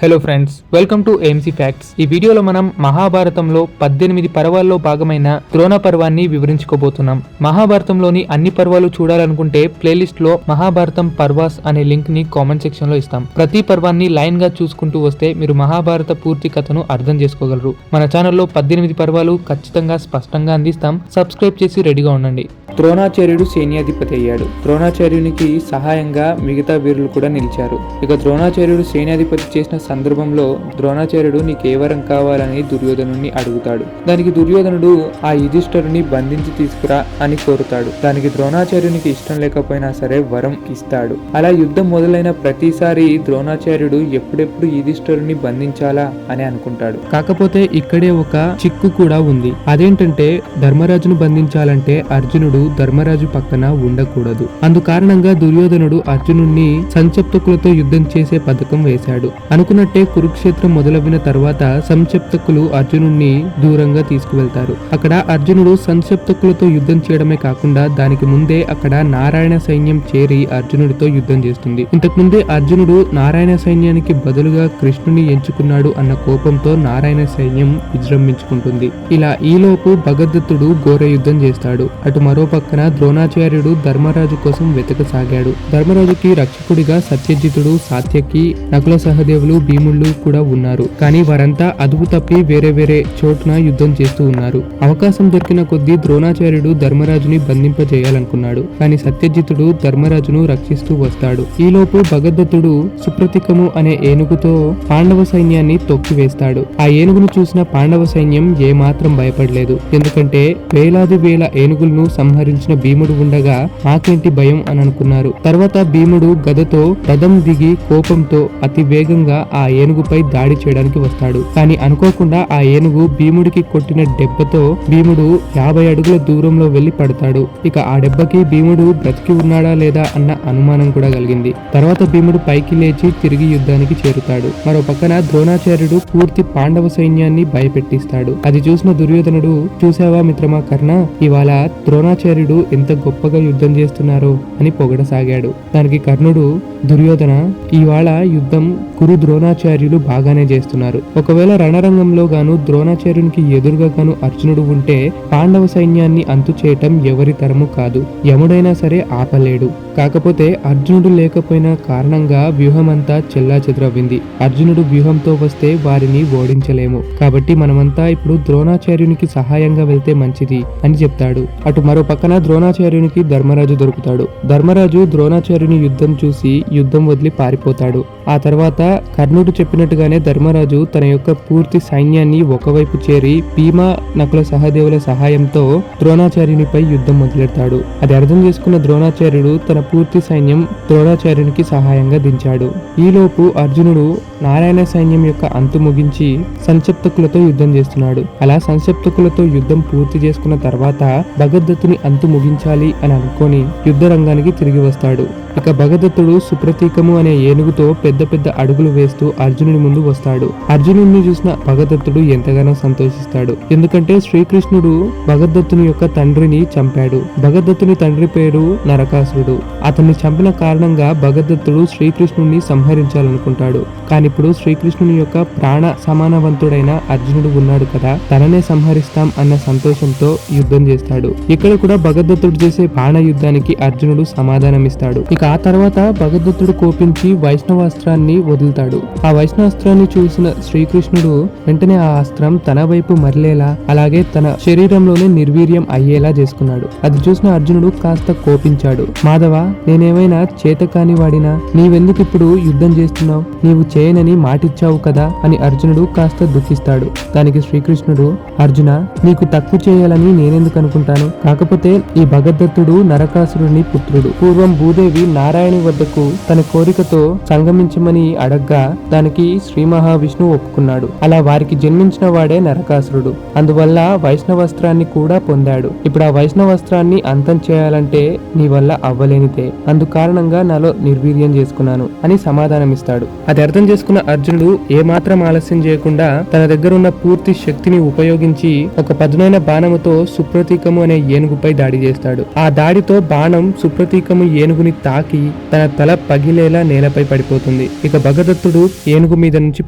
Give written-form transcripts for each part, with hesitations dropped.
Hello friends, welcome to AMC facts. ఈ వీడియోలో మనం మహాభారతంలో 18 పర్వాల్లో భాగమైన ద్రోణ పర్వాన్ని వివరించుకోబోతున్నాం. మహాభారతంలోని అన్ని పర్వాలు చూడాలనుకుంటే ప్లేలిస్ట్ లో మహాభారతం పర్వాస్ అనే లింక్ ని కామెంట్ సెక్షన్ లో ఇస్తాం. ప్రతి పర్వాన్ని లైన్ గా చూసుకుంటూ వస్తే మీరు మహాభారత పూర్తి కథను అర్థం చేసుకోగలరు. మన ఛానల్లో 18 పర్వాలు ఖచ్చితంగా స్పష్టంగా అందిస్తాం. సబ్స్క్రైబ్ చేసి రెడీగా ఉండండి. ద్రోణాచార్యుడు సైన్యాధిపతి అయ్యాడు. ద్రోణాచార్యునికి సహాయంగా మిగతా వీరులు కూడా నిలిచారు. ఇక ద్రోణాచార్యుడు సైన్యాధిపతి చేసిన సందర్భంలో ద్రోణాచార్యుడు నీకు ఏ వరం కావాలని దుర్యోధనుని అడుగుతాడు. దానికి దుర్యోధనుడు ఆ యుధిష్ఠిరుని బంధించి తీసుకురా అని కోరుతాడు. దానికి ద్రోణాచార్యునికి ఇష్టం లేకపోయినా సరే వరం ఇస్తాడు. అలా యుద్ధం మొదలైన ప్రతిసారి ద్రోణాచార్యుడు ఎప్పుడెప్పుడు యుధిష్ఠిరుని బంధించాలా అని అనుకుంటాడు. కాకపోతే ఇక్కడే ఒక చిక్కు కూడా ఉంది. అదేంటంటే ధర్మరాజును బంధించాలంటే అర్జునుడు ధర్మరాజు పక్కన ఉండకూడదు. అందుకారణంగా దుర్యోధనుడు అర్జునుడిని సంచప్తకులతో యుద్ధం చేసే పథకం వేశాడు. అనుకున్నట్టే కురుక్షేత్రం మొదలైన తర్వాత సంచప్తకులు అర్జునుడిని దూరంగా తీసుకువెళ్తారు. అక్కడ అర్జునుడు సంచప్తకులతో యుద్ధం చేయడమే కాకుండా దానికి ముందే అక్కడ నారాయణ సైన్యం చేరి అర్జునుడితో యుద్ధం చేస్తుంది. ఇంతకుముందే అర్జునుడు నారాయణ సైన్యానికి బదులుగా కృష్ణుని ఎంచుకున్నాడు అన్న కోపంతో నారాయణ సైన్యం విజృంభించుకుంటుంది. ఇలా ఈలోపు భగదత్తుడు ఘోర యుద్ధం చేస్తాడు. అటు మరో పక్కన ద్రోణాచార్యుడు ధర్మరాజు కోసం వెతకసాగాడు. ధర్మరాజుకి రక్షకుడిగా సత్యజితుడు, సాత్యకి, నకుల సహదేవులు, భీముళ్ళు కూడా ఉన్నారు. కానీ వారంతా అదుపు తప్పి వేరే వేరే చోటున యుద్ధం చేస్తూ ఉన్నారు. అవకాశం దొరికిన కొద్దీ ద్రోణాచార్యుడు ధర్మరాజుని బంధింపజేయాలనుకున్నాడు. కానీ సత్యజితుడు ధర్మరాజును రక్షిస్తూ వస్తాడు. ఈలోపు భగదత్తుడు సుప్రతికము అనే ఏనుగుతో పాండవ సైన్యాన్ని తొక్కివేస్తాడు. ఆ ఏనుగును చూసిన పాండవ సైన్యం ఏమాత్రం భయపడలేదు. ఎందుకంటే వేలాది వేల ఏనుగులను సంహరించిన భీముడు ఉండగా మాకేంటి భయం అని అనుకున్నారు. తర్వాత భీముడు గదతో రథం దిగి కోపంతో అతి వేగంగా ఆ ఏనుగుపై దాడి చేయడానికి వస్తాడు. కానీ అనుకోకుండా ఆ ఏనుగు భీముడికి కొట్టిన దెబ్బతో భీముడు 50 అడుగుల దూరంలో వెళ్లి పడతాడు. ఇక ఆ దెబ్బకి భీముడు బ్రతికి ఉన్నాడా లేదా అన్న అనుమానం కూడా కలిగింది. తర్వాత భీముడు పైకి లేచి తిరిగి యుద్ధానికి చేరుతాడు. మరో పక్కన ద్రోణాచార్యుడు పూర్తి పాండవ సైన్యాన్ని భయపెట్టిస్తాడు. అది చూసిన దుర్యోధనుడు, చూసావా మిత్రమా కర్ణ, ఇవాళ ద్రోణాచార్యుడు ఎంత గొప్పగా యుద్ధం చేస్తున్నారో అని పొగడసాగాడు. దానికి కర్ణుడు, దుర్యోధన, ఇవాళ యుద్ధం కురు ద్రోణాచార్యులు బాగానే చేస్తున్నారు. ఒకవేళ రణరంగంలో గాను ద్రోణాచార్యునికి ఎదురుగా గాను అర్జునుడు ఉంటే పాండవ సైన్యాన్ని అంతు చేయటం ఎవరి తరము కాదు. యముడైనా సరే ఆపలేడు. కాకపోతే అర్జునుడు లేకపోయిన కారణంగా వ్యూహమంతా చెల్లాచెదరవ్వింది. అర్జునుడు వ్యూహంతో వస్తే వారిని ఓడించలేము. కాబట్టి మనమంతా ఇప్పుడు ద్రోణాచార్యునికి సహాయంగా వెళ్తే మంచిది అని చెప్తాడు. అటు మరో పక్కన ద్రోణాచార్యునికి ధర్మరాజు దొరుకుతాడు. ధర్మరాజు ద్రోణాచార్యుని యుద్ధం చూసి యుద్ధం వదిలి పారిపోతాడు. ఆ తర్వాత కర్ణుడు చెప్పినట్టుగానే ధర్మరాజు తన యొక్క పూర్తి సైన్యాన్ని ఒకవైపు చేరి భీమ, నకుల సహదేవుల సహాయంతో ద్రోణాచార్యునిపై యుద్ధం మొదలెడతాడు. అది అర్థం చేసుకున్న ద్రోణాచార్యుడు తన పూర్తి సైన్యం ద్రోణాచార్యునికి సహాయంగా దించాడు. ఈలోపు అర్జునుడు నారాయణ సైన్యం యొక్క అంతు ముగించి సంచప్తకులతో యుద్ధం చేస్తున్నాడు. అలా సంచప్తకులతో యుద్ధం పూర్తి చేసుకున్న తర్వాత భగదత్తుని అంతు ముగించాలి అని అనుకొని యుద్ధ రంగానికి తిరిగి వస్తాడు. ఇక భగదత్తుడు సుప్రతీకము అనే ఏనుగుతో పెద్ద పెద్ద అడుగులు వేస్తూ అర్జునుడి ముందు వస్తాడు. అర్జునుడిని చూసిన భగదత్తుడు ఎంతగానో సంతోషిస్తాడు. ఎందుకంటే శ్రీకృష్ణుడు భగదత్తుని యొక్క తండ్రిని చంపాడు. భగదత్తుని తండ్రి పేరు నరకాసురుడు. అతన్ని చంపిన కారణంగా భగదత్తుడు శ్రీకృష్ణుడిని సంహరించాలనుకుంటాడు. కానీ ఇప్పుడు శ్రీకృష్ణుని యొక్క ప్రాణ సమానవంతుడైన అర్జునుడు ఉన్నాడు కదా, తననే సంహరిస్తాం అన్న సంతోషంతో యుద్ధం చేస్తాడు. ఇక్కడ కూడా భగదత్తుడు చేసే బాణ యుద్ధానికి అర్జునుడు సమాధానమిస్తాడు. ఇక ఆ తర్వాత భగదత్తుడు కోపించి వైష్ణవాస్త్రాన్ని వదులుతాడు. ఆ వైష్ణవాస్త్రాన్ని చూసిన శ్రీకృష్ణుడు వెంటనే ఆ అస్త్రం తన వైపు మరలేలా, అలాగే తన శరీరంలోనే నిర్వీర్యం అయ్యేలా చేసుకున్నాడు. అది చూసిన అర్జునుడు కాస్త కోపించాడు. మాధవ, నేనేమైనా చేతకాని వాడినా? నీవెందుకు ఇప్పుడు యుద్ధం చేస్తున్నావు? నీవు చేయనని మాటిచ్చావు కదా అని అర్జునుడు కాస్త దుఃఖిస్తాడు. దానికి శ్రీకృష్ణుడు, అర్జున, నీకు తక్కువ చేయాలని నేనెందుకు అనుకుంటాను? కాకపోతే ఈ భగదత్తుడు నరకాసురుని పుత్రుడు. పూర్వం భూదేవి నారాయణి వద్దకు తన కోరికతో సంగమించమని అడగ్గా దానికి శ్రీ మహావిష్ణువు ఒప్పుకున్నాడు. అలా వారికి జన్మించిన వాడే నరకాసురుడు. అందువల్ల వైష్ణవస్త్రాన్ని కూడా పొందాడు. ఇప్పుడు ఆ వైష్ణవస్త్రాన్ని అంతం చేయాలంటే నీ వల్ల అవ్వలేని అంతే, అందు కారణంగా నాలో నిర్వీర్యం చేసుకున్నాను అని సమాధానమిస్తాడు. అది అర్థం చేసుకున్న అర్జునుడు ఏమాత్రం ఆలస్యం చేయకుండా తన దగ్గర ఉన్న పూర్తి శక్తిని ఉపయోగించి ఒక పదునైన బాణముతో సుప్రతీకము అనే ఏనుగుపై దాడి చేస్తాడు. ఆ దాడితో బాణం సుప్రతీకము ఏనుగుని తాకి తన తల పగిలేలా నేలపై పడిపోతుంది. ఇక భగదత్తుడు ఏనుగు మీద నుంచి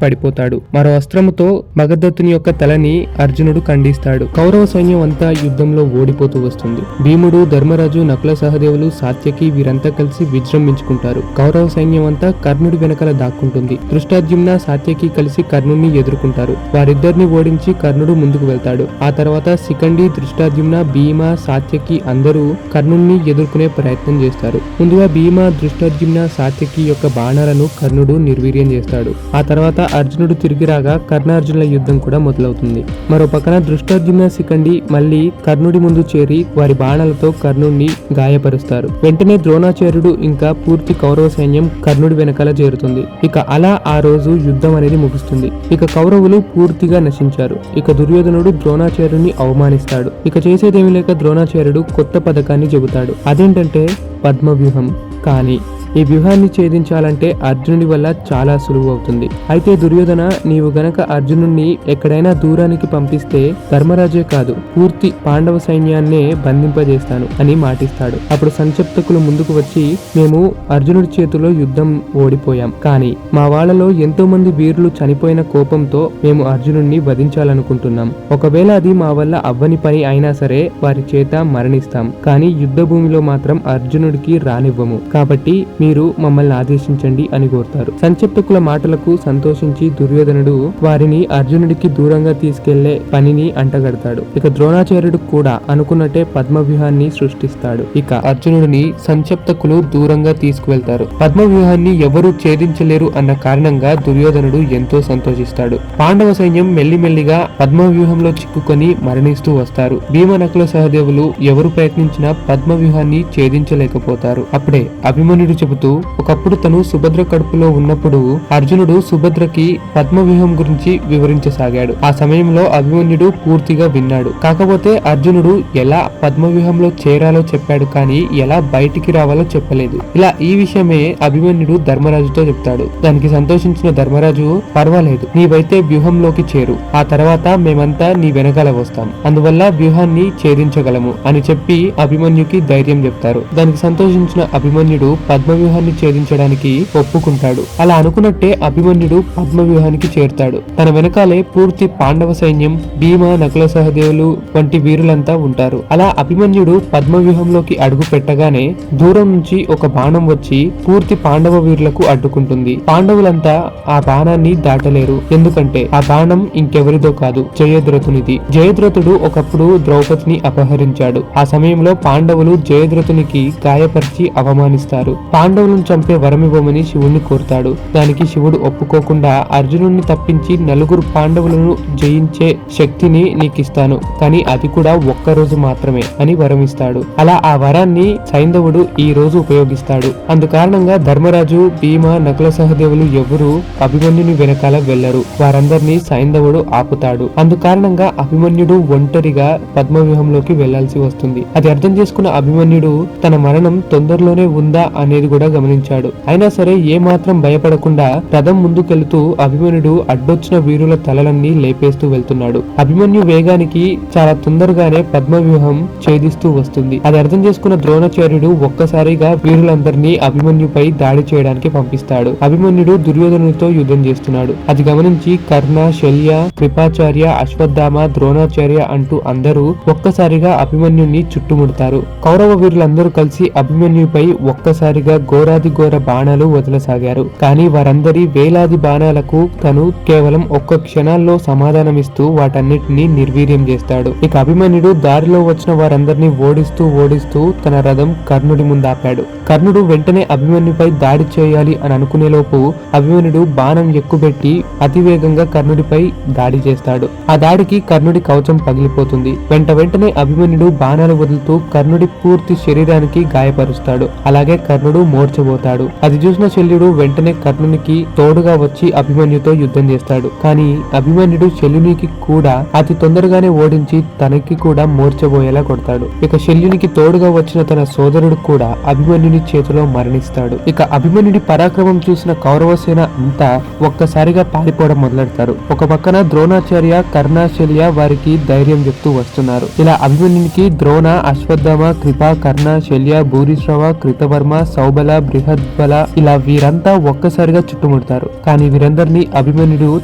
పడిపోతాడు. మరో అస్త్రముతో భగదత్తుని యొక్క తలని అర్జునుడు ఖండిస్తాడు. కౌరవ సైన్యం అంతా యుద్ధంలో ఓడిపోతూ వస్తుంది. భీముడు, ధర్మరాజు, నకుల సహదేవులు, సాత్యకి వీరంతా కలిసి విజృంభించుకుంటారు. కౌరవ సైన్యం అంతా కర్ణుడి వెనకాల దాక్కుంటుంది. దృష్టద్యుమ్న, సాత్యకి కలిసి కర్ణుడిని ఎదుర్కొంటారు. వారిద్దరిని ఓడించి కర్ణుడు ముందుకు వెళ్తాడు. ఆ తర్వాత శిఖండి, దృష్టద్యుమ్న, భీమ, సాత్యకి అందరూ కర్ణుడిని ఎదుర్కొనే ప్రయత్నం చేస్తారు. ముందుగా భీమ, దృష్టద్యుమ్న, సాత్యకి యొక్క బాణాలను కర్ణుడు నిర్వీర్యం చేస్తాడు. ఆ తర్వాత అర్జునుడు తిరిగి రాగా కర్ణార్జునుల యుద్ధం కూడా మొదలవుతుంది. మరో పక్కన దృష్టద్యుమ్న, శిఖండి మళ్ళీ కర్ణుడి ముందు చేరి వారి బాణాలతో కర్ణుడిని గాయపరుస్తారు. వెంటనే ద్రోణాచార్యుడు ఇంకా పూర్తి కౌరవ సైన్యం కర్ణుడి వెనకాల చేరుతుంది. ఇక అలా ఆ రోజు యుద్ధం అనేది ముగుస్తుంది. ఇక కౌరవులు పూర్తిగా నశించారు. ఇక దుర్యోధనుడు ద్రోణాచార్యుని అవమానిస్తాడు. ఇక చేసేదేమీ లేక ద్రోణాచార్యుడు కొత్త పథకాన్ని చెబుతాడు. అదేంటంటే పద్మవ్యూహం. కానీ ఈ వ్యూహాన్ని ఛేదించాలంటే అర్జునుడి వల్ల చాలా సులువు అవుతుంది. అయితే దుర్యోధన, నీవు గనక అర్జునుడిని ఎక్కడైనా దూరానికి పంపిస్తే ధర్మరాజే కాదు పూర్తి పాండవ సైన్యాన్నే బంధింపజేస్తాను అని మాటిస్తాడు. అప్పుడు సంచప్తకులు ముందుకు వచ్చి, మేము అర్జునుడి చేతిలో యుద్ధం ఓడిపోయాం, కానీ మా వాళ్ళలో ఎంతో మంది వీరులు చనిపోయిన కోపంతో మేము అర్జునుడిని వధించాలనుకుంటున్నాం. ఒకవేళ అది మా వల్ల అవ్వని పని అయినా సరే వారి చేత మరణిస్తాం, కానీ యుద్ధ భూమిలో మాత్రం అర్జునుడికి రానివ్వము. కాబట్టి మీరు మమ్మల్ని ఆదేశించండి అని కోరుతారు. సంచప్తకుల మాటలకు సంతోషించి దుర్యోధనుడు వారిని అర్జునుడికి దూరంగా తీసుకెళ్లే పనిని అంటగడతాడు. ఇక ద్రోణాచార్యుడు కూడా అనుకున్నట్టే పద్మవ్యూహాన్ని సృష్టిస్తాడు. ఇక అర్జునుడిని సంచప్తకులు దూరంగా తీసుకువెళ్తారు. పద్మవ్యూహాన్ని ఎవరూ ఛేదించలేరు అన్న కారణంగా దుర్యోధనుడు ఎంతో సంతోషిస్తాడు. పాండవ సైన్యం మెల్లిమెల్లిగా పద్మవ్యూహంలో చిక్కుకొని మరణిస్తూ వస్తారు. భీమ, నకుల సహదేవులు ఎవరు ప్రయత్నించినా పద్మవ్యూహాన్ని ఛేదించలేకపోతారు. అప్పుడే అభిమన్యుడు చెబుతూ, ఒకప్పుడు తను సుభద్ర కడుపులో ఉన్నప్పుడు అర్జునుడు సుభద్రకి పద్మవ్యూహం గురించి వివరించసాగాడు. ఆ సమయంలో అభిమన్యుడు పూర్తిగా విన్నాడు. కాకపోతే అర్జునుడు ఎలా పద్మవ్యూహంలో చేరాలో చెప్పాడు, కానీ ఎలా బయటికి రావాలో చెప్పలేదు. ఇలా ఈ విషయమే అభిమన్యుడు ధర్మరాజుతో చెప్తాడు. దానికి సంతోషించిన ధర్మరాజు, పర్వాలేదు, నీవైతే వ్యూహంలోకి చేరు, ఆ తర్వాత మేమంతా నీ వెనకాల వస్తాం, అందువల్ల వ్యూహాన్ని ఛేదించగలము అని చెప్పి అభిమన్యుకి ధైర్యం చెప్తారు. దానికి సంతోషించిన అభిమన్యుడు పద్మవ్యూహాన్ని ఛేదించడానికి ఒప్పుకుంటాడు. అలా అనుకున్నట్టే అభిమన్యుడు పద్మవ్యూహానికి చేరుతాడు. తన వెనకాలే పూర్తి పాండవ సైన్యం, భీమ, నకుల సహదేవులు వంటి వీరులంతా ఉంటారు. అలా అభిమన్యుడు పద్మవ్యూహంలోకి అడుగు పెట్టగానే దూరం నుంచి ఒక బాణం వచ్చి పూర్తి పాండవ వీరులకు అడ్డుకుంటుంది. పాండవులంతా ఆ బాణాన్ని దాటలేరు. ఎందుకంటే ఆ బాణం ఇంకెవరిదో కాదు, జయద్రథునిది. జయద్రథుడు ఒకప్పుడు ద్రౌపదిని అపహరించాడు. ఆ సమయంలో పాండవులు జయద్రథునికి గాయపరిచి అవమానిస్తారు. పాండవులను చంపే వరమివ్వమని శివుణ్ణి కోరుతాడు. దానికి శివుడు ఒప్పుకోకుండా అర్జునుడిని తప్పించి నలుగురు పాండవులను జయించే శక్తిని నీకిస్తాను, కానీ అది కూడా ఒక్కరోజు మాత్రమే అని వరమిస్తాడు. అలా ఆ వరాన్ని సైంధవుడు ఈ రోజు ఉపయోగిస్తాడు. అందుకారణంగా ధర్మరాజు, భీమ, నకుల సహదేవులు ఎవరు అభిమన్యుని వెనకాల వెళ్లరు. వారందరినీ సైంధవుడు ఆపుతాడు. అందుకారణంగా అభిమన్యుడు ఒంటరిగా పద్మవ్యూహంలోకి వెళ్లాల్సి వస్తుంది. అది అర్థం చేసుకున్న అభిమన్యుడు తన మరణం తొందరలోనే ఉందా అనేది కూడా గమనించాడు. అయినా సరే ఏ మాత్రం భయపడకుండా రథం ముందుకెళ్తూ అభిమన్యుడు అడ్డొచ్చిన వీరుల తలలన్నీ లేపేస్తూ వెళ్తున్నాడు. అభిమన్యు వేగానికి చాలా తొందరగానే పద్మవ్యూహం ఛేదిస్తూ వస్తుంది. అది అర్థం చేసుకున్న ద్రోణాచార్యుడు ఒక్కసారిగా వీరులందరినీ అభిమన్యుపై దాడి చేయడానికి పంపిస్తాడు. అభిమన్యుడు దుర్యోధనుడితో యుద్ధం చేస్తున్నాడు. అది గమనించి కర్ణ, శల్య, కృపాచార్య, అశ్వత్థామ, ద్రోణాచార్య అంటూ అందరూ ఒక్కసారిగా అభిమన్యుని చుట్టుముడతారు. కౌరవ వీరులందరూ కలిసి అభిమన్యుపై ఒక్కసారిగా ఘోరాది ఘోర బాణాలు వదలసాగారు. కానీ వారందరి వేలాది బాణాలకు తను కేవలం ఒక్క క్షణాల్లో సమాధానమిస్తూ వాటన్నిటిని నిర్వీర్యం చేస్తాడు. ఇక అభిమన్యుడు దారిలో వచ్చిన వారందరినీ ఓడిస్తూ తన రథం కర్ణుడి ముందాపాడు. కర్ణుడు వెంటనే అభిమన్యుపై దాడి చేయాలి అని అనుకునేలోపు అభిమన్యుడు బాణం ఎక్కుబెట్టి అతివేగంగా కర్ణుడిపై దాడి చేస్తాడు. ఆ దాడికి కర్ణుడి కవచం పగిలిపోతుంది. వెంటనే అభిమన్యుడు బాణాలు వదులుతూ కర్ణుడి పూర్తి శరీరానికి గాయపరుస్తాడు. అలాగే కర్ణుడు మూర్చబోతాడు. అది చూసిన శల్యుడు వెంటనే కర్ణునికి తోడుగా వచ్చి అభిమన్యుతో యుద్ధం చేస్తాడు. కానీ అభిమన్యుడు శల్యునికి కూడా అతి తొందరగానే ఓడించి తనకి కూడా మూర్చబోయేలా కొడతాడు. ఇక శల్యునికి తోడుగా వచ్చిన తన సోదరుడు కూడా అభిమన్యుని చేతిలో మరణిస్తాడు. ఇక అభిమన్యుడి పరాక్రమం చూసిన కౌరవ సేన అంతా ఒక్కసారిగా పారిపోవడం మొదలెడతారు. ఒక పక్కన ద్రోణాచార్య, కర్ణ, శల్య వారికి ధైర్యం చెప్తూ వస్తున్నారు. ఇలా అభిమన్యునికి ద్రోణ, అశ్వత్థామ, కృప, కర్ణ, శల్య, భూరిశ్రవ, కృతవర్మ, సౌబల, బృహద్బల ఇలా వీరంతా ఒక్కసారిగా చుట్టుముడతారు. కానీ వీరందరినీ అభిమన్యుడు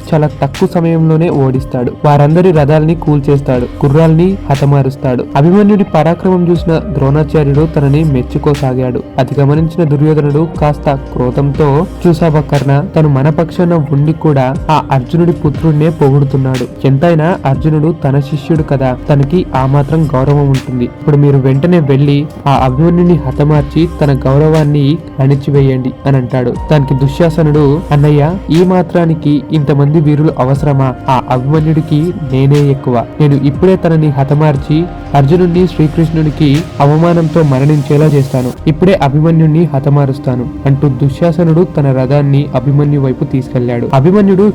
చాలా తక్కువ సమయంలోనే ఓడిస్తాడు. వారందరి రథాల్ని కూల్చేస్తాడు, గుర్రాల్ని హతమారుస్తాడు. అభిమన్యుడి పరాక్రమం చూసిన ద్రోణాచార్యుడు తనని మెచ్చుకోసాగాడు. అది గమనించిన దుర్యోధనుడు కాస్త క్రోధంతో, చూసావా కర్ణ, తను మన పక్షాన ఉండి కూడా ఆ అర్జునుడి పుత్రుడినే పొగుడుతున్నాడు. ఎంతైనా అర్జునుడు తన శిష్యుడు కదా, తనకి ఆ మాత్రం గౌరవం ఉంటుంది. ఇప్పుడు మీరు వెంటనే వెళ్లి ఆ అభిమన్యుని హతమార్చి తన గౌరవాన్ని అణిచివేయండి అని అంటాడు. దానికి దుశ్శాసనుడు, అన్నయ్య, ఈ మాత్రానికి ఇంతమంది వీరులు అవసరమా? ఆ అభిమన్యుడికి నేనే ఎక్కువ. నేను ఇప్పుడే తనని హతమార్చి అర్జునుడిని శ్రీకృష్ణుడికి అవమానంతో మరణించేలా చేస్తాను. ఇప్పుడే అభిమన్యుడిని హతమారుస్తాను అంటూ దుశ్శాసనుడు తన రథాన్ని అభిమన్యు వైపు తీసుకెళ్లాడు. అభిమన్యుడు